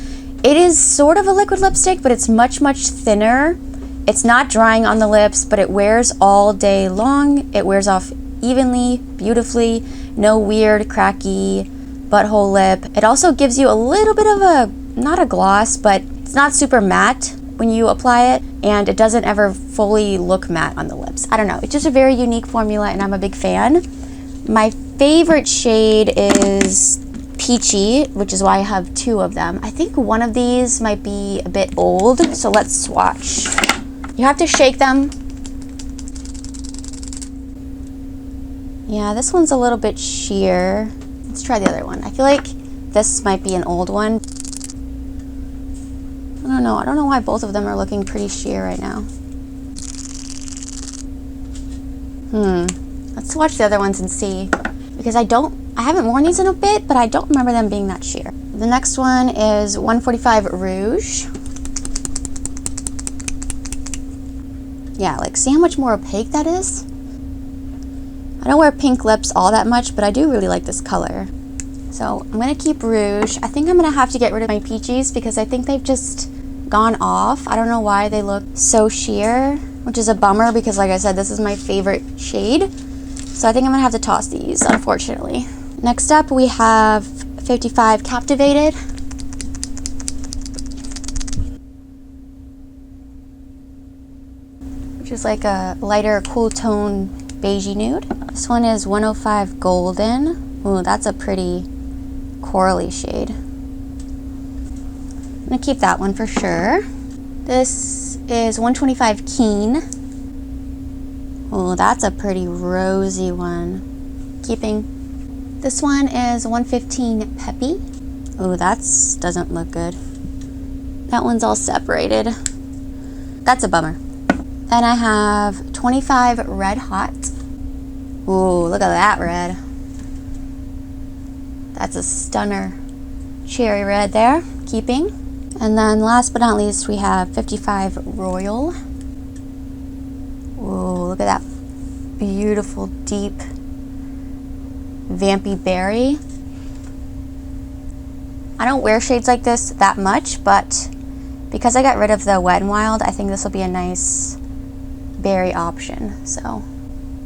It is sort of a liquid lipstick, but it's much, much thinner. It's not drying on the lips, but it wears all day long. It wears off evenly, beautifully, no weird, cracky butthole lip. It also gives you a little bit of a, not a gloss, but it's not super matte when you apply it, and it doesn't ever fully look matte on the lips. I don't know, it's just a very unique formula and I'm a big fan. My favorite shade is Peachy, which is why I have 2 of them. I think one of these might be a bit old, so let's swatch. You have to shake them. Yeah, this one's a little bit sheer. Let's try the other one. I feel like this might be an old one. I don't know why both of them are looking pretty sheer right now. Let's swatch the other ones and see, because I haven't worn these in a bit, but I don't remember them being that sheer. The next one is 145 Rouge. Yeah, like see how much more opaque that is? I don't wear pink lips all that much, but I do really like this color. So I'm gonna keep Rouge. I think I'm gonna have to get rid of my Peachies because I think they've just gone off. I don't know why they look so sheer, which is a bummer because like I said, this is my favorite shade. So I think I'm gonna have to toss these, unfortunately. Next up we have 55 Captivated. Which is like a lighter cool tone beigey nude. This one is 105 Golden. Ooh, that's a pretty corally shade. I'm gonna keep that one for sure. This is 125 Keen. Oh, that's a pretty rosy one. Keeping. This one is 115 Peppy. Oh, that doesn't look good. That one's all separated. That's a bummer. Then I have 25 Red Hot. Ooh, look at that red. That's a stunner. Cherry red there. Keeping. And then last but not least, we have 55 Royal. Ooh, look at that beautiful, deep, vampy berry. I don't wear shades like this that much, but because I got rid of the Wet n Wild, I think this will be a nice berry option. So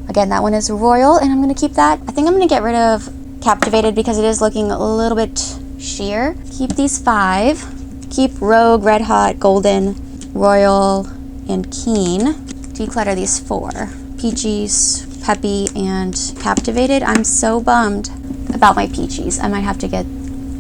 again, that one is Royal, and I'm going to keep that. I think I'm going to get rid of Captivated because it is looking a little bit sheer. Keep these 5. Keep Rogue, Red Hot, Golden, Royal, and Keen. Declutter these 4. Peaches, Peppy, and Captivated. I'm so bummed about my Peaches. I might have to get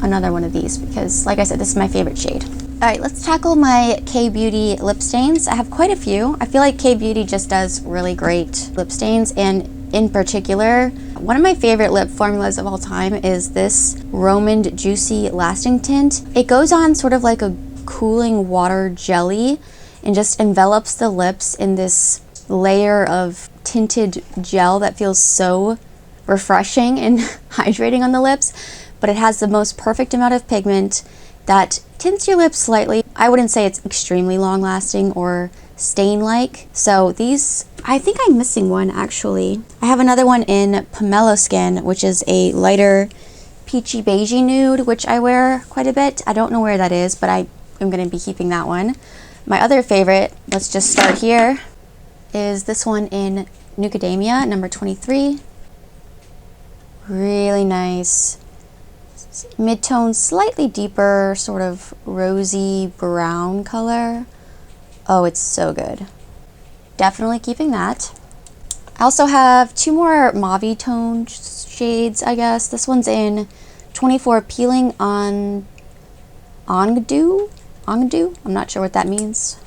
another one of these because, like I said, this is my favorite shade. Alright, let's tackle my K-Beauty lip stains. I have quite a few. I feel like K-Beauty just does really great lip stains, and in particular, one of my favorite lip formulas of all time is this Romand Juicy Lasting Tint. It goes on sort of like a cooling water jelly and just envelops the lips in this layer of tinted gel that feels so refreshing and hydrating on the lips, but it has the most perfect amount of pigment that tints your lips slightly. I wouldn't say it's extremely long lasting or stain-like. So these, I think I'm missing one actually. I have another one in Pomelo Skin, which is a lighter peachy beigey nude, which I wear quite a bit. I don't know where that is, but I am going to be keeping that one. My other favorite, let's just start here, is this one in Nucadamia, number 23. Really nice. Mid-tone, slightly deeper, sort of rosy brown color. Oh, it's so good. Definitely keeping that. I also have two more mauve tone shades, I guess. This one's in 24 Peeling on Ongdu? I'm not sure what that means.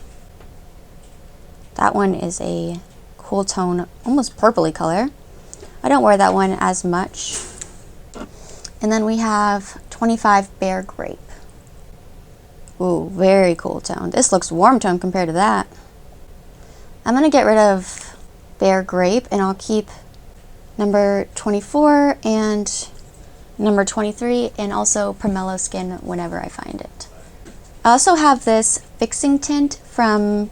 That one is a cool tone, almost purpley color. I don't wear that one as much. And then we have 25 Bare Grape. Ooh, very cool tone. This looks warm tone compared to that. I'm going to get rid of Bare Grape and I'll keep number 24 and number 23 and also Pomelo Skin whenever I find it. I also have this fixing tint from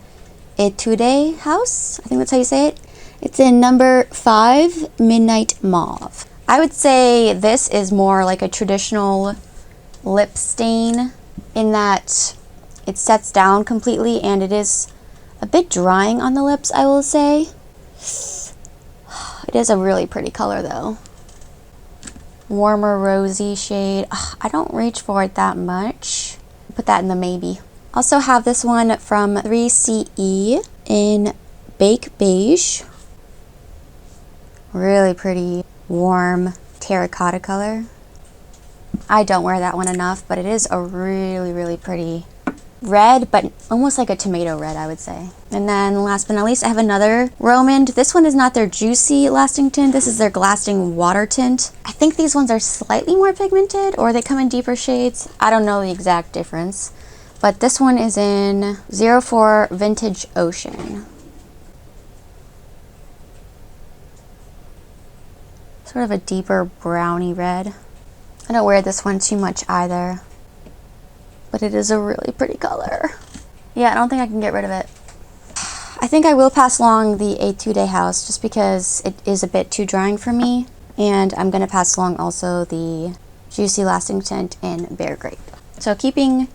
Etude House. I think that's how you say it. It's in number 5 Midnight Mauve. I would say this is more like a traditional lip stain in that it sets down completely and it is a bit drying on the lips, I will say. It is a really pretty color though. Warmer rosy shade. I don't reach for it that much. Put that in the maybe. Also have this one from 3CE in Bake Beige. Really pretty, warm terracotta color. I don't wear that one enough, but it is a really, really pretty red, but almost like a tomato red, I would say. And then last but not least, I have another Romand. This one is not their Juicy Lasting Tint. This is their Lasting Water Tint. I think these ones are slightly more pigmented, or they come in deeper shades. I don't know the exact difference. But this one is in 04 Vintage Ocean. Sort of a deeper browny red. I don't wear this one too much either, but it is a really pretty color. Yeah, I don't think I can get rid of it. I think I will pass along the Etude House just because it is a bit too drying for me, and I'm going to pass along also the Juicy Lasting Tint in Bare Grape. So keeping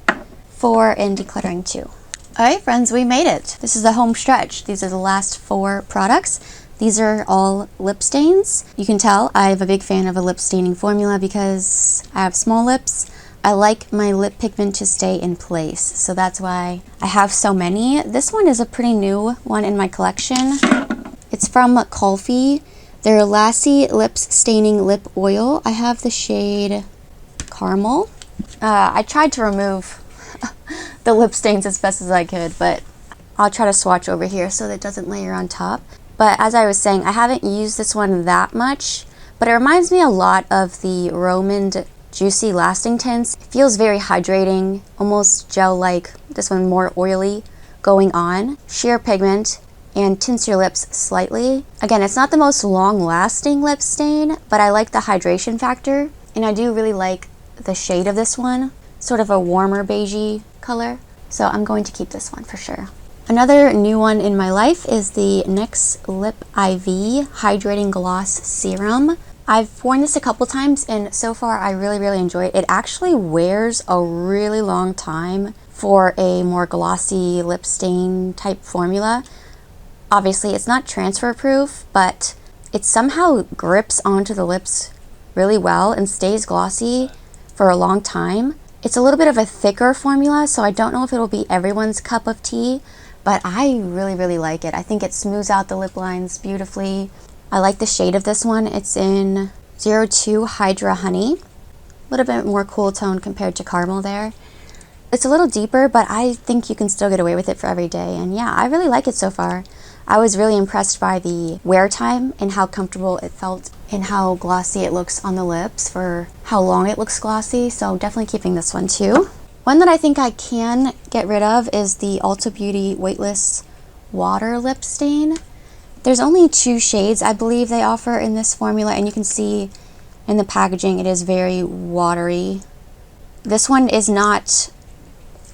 4 and decluttering 2. Alright friends, we made it. This is the home stretch. These are the last 4 products. These are all lip stains. You can tell I'm a big fan of a lip staining formula because I have small lips. I like my lip pigment to stay in place, so that's why I have so many. This one is a pretty new one in my collection. It's from Colfi. Their Lassie Lips Staining Lip Oil. I have the shade Caramel. I tried to remove the lip stains as best as I could, but I'll try to swatch over here so that it doesn't layer on top. But as I was saying, I haven't used this one that much, but it reminds me a lot of the Romand Juicy Lasting Tints. It feels very hydrating, almost gel-like. This one more oily going on. Sheer pigment and tints your lips slightly. Again, it's not the most long-lasting lip stain, but I like the hydration factor, and I do really like the shade of this one. Sort of a warmer beigey color. So I'm going to keep this one for sure. Another new one in my life is the NYX Lip IV Hydrating Gloss Serum. I've worn this a couple times and so far I really, really enjoy it. It actually wears a really long time for a more glossy lip stain type formula. Obviously it's not transfer proof, but it somehow grips onto the lips really well and stays glossy for a long time. It's a little bit of a thicker formula, so I don't know if it'll be everyone's cup of tea, but I really, really like it. I think it smooths out the lip lines beautifully. I like the shade of this one. It's in 02 Hydra Honey. A little bit more cool tone compared to Caramel there. It's a little deeper, but I think you can still get away with it for every day. And yeah, I really like it so far. I was really impressed by the wear time and how comfortable it felt and how glossy it looks on the lips for how long it looks glossy. So definitely keeping this one too. One that I think I can get rid of is the Ulta Beauty Weightless Water Lip Stain. There's only 2 shades I believe they offer in this formula, and you can see in the packaging it is very watery. This one is not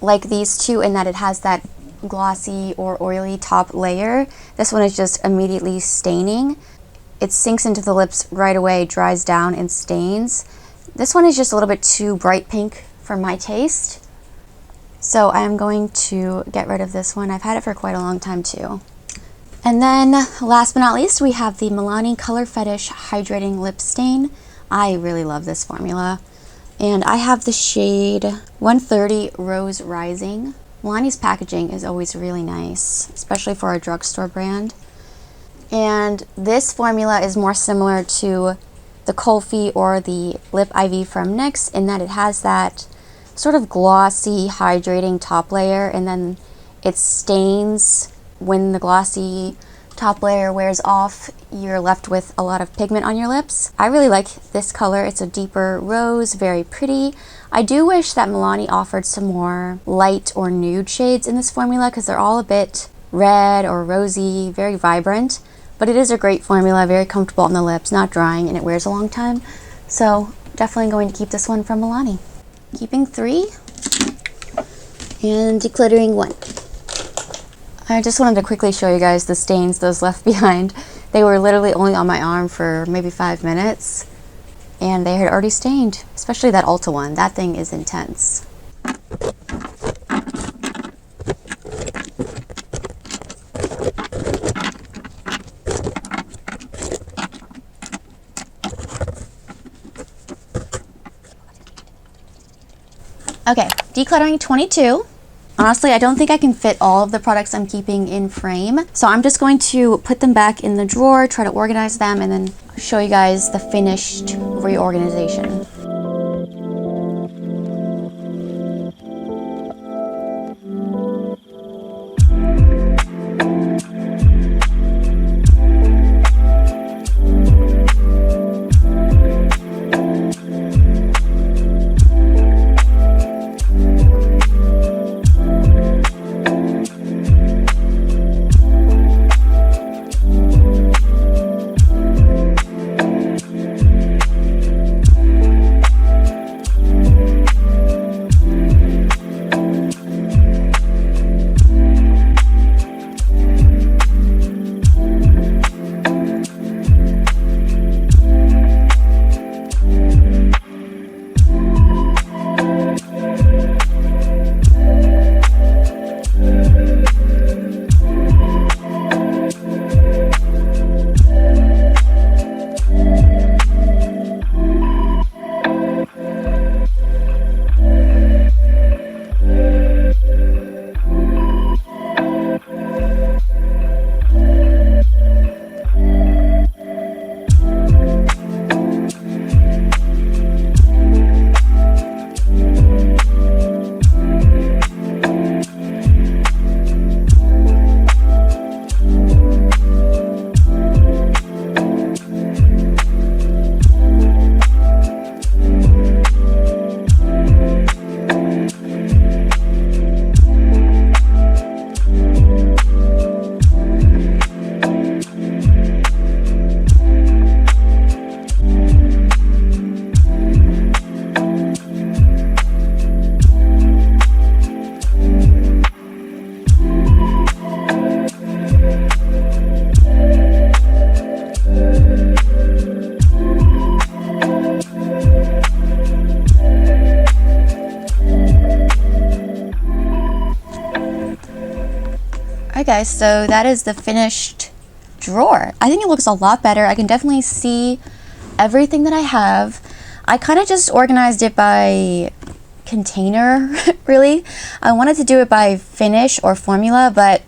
like these two in that it has that glossy or oily top layer. This one is just immediately staining. It sinks into the lips right away, dries down, and stains. This one is just a little bit too bright pink for my taste. So I am going to get rid of this one. I've had it for quite a long time too. And then last but not least, we have the Milani Color Fetish Hydrating Lip Stain. I really love this formula. And I have the shade 130 Rose Rising. Milani's packaging is always really nice, especially for a drugstore brand. And this formula is more similar to the Colfi or the Lip IV from NYX in that it has that sort of glossy, hydrating top layer, and then it stains. When the glossy top layer wears off, you're left with a lot of pigment on your lips. I really like this color. It's a deeper rose, very pretty. I do wish that Milani offered some more light or nude shades in this formula because they're all a bit red or rosy, very vibrant. But it is a great formula, very comfortable on the lips, not drying, and it wears a long time. So definitely going to keep this one from Milani. Keeping 3 and decluttering 1. I just wanted to quickly show you guys the stains those left behind. They were literally only on my arm for maybe 5 minutes and they had already stained, especially that Ulta one. That thing is intense. Okay, decluttering 22. Honestly, I don't think I can fit all of the products I'm keeping in frame. So I'm just going to put them back in the drawer, try to organize them, and then show you guys the finished reorganization. Alright guys, so that is the finished drawer. I think it looks a lot better. I can definitely see everything that I have. I kind of just organized it by container, really. I wanted to do it by finish or formula, but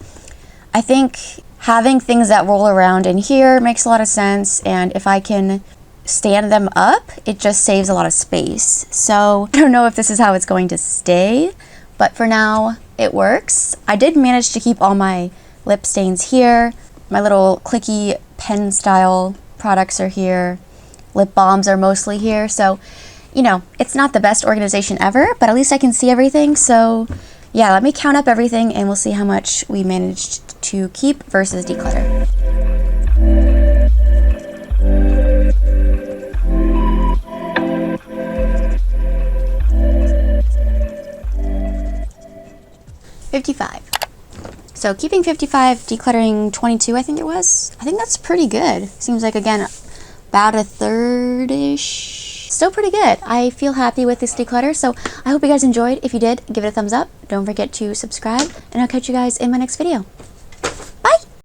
I think having things that roll around in here makes a lot of sense, and if I can stand them up, it just saves a lot of space. So I don't know if this is how it's going to stay, but but for now it works. I did manage to keep all my lip stains here. My little clicky pen style products are here. Lip balms are mostly here. So, you know, it's not the best organization ever, but at least I can see everything. So yeah, let me count up everything and we'll see how much we managed to keep versus declutter. $55. So keeping 55, decluttering 22, I think it was. I think that's pretty good. Seems like, again, about a third-ish. Still pretty good. I feel happy with this declutter, so I hope you guys enjoyed. If you did, give it a thumbs up. Don't forget to subscribe, and I'll catch you guys in my next video.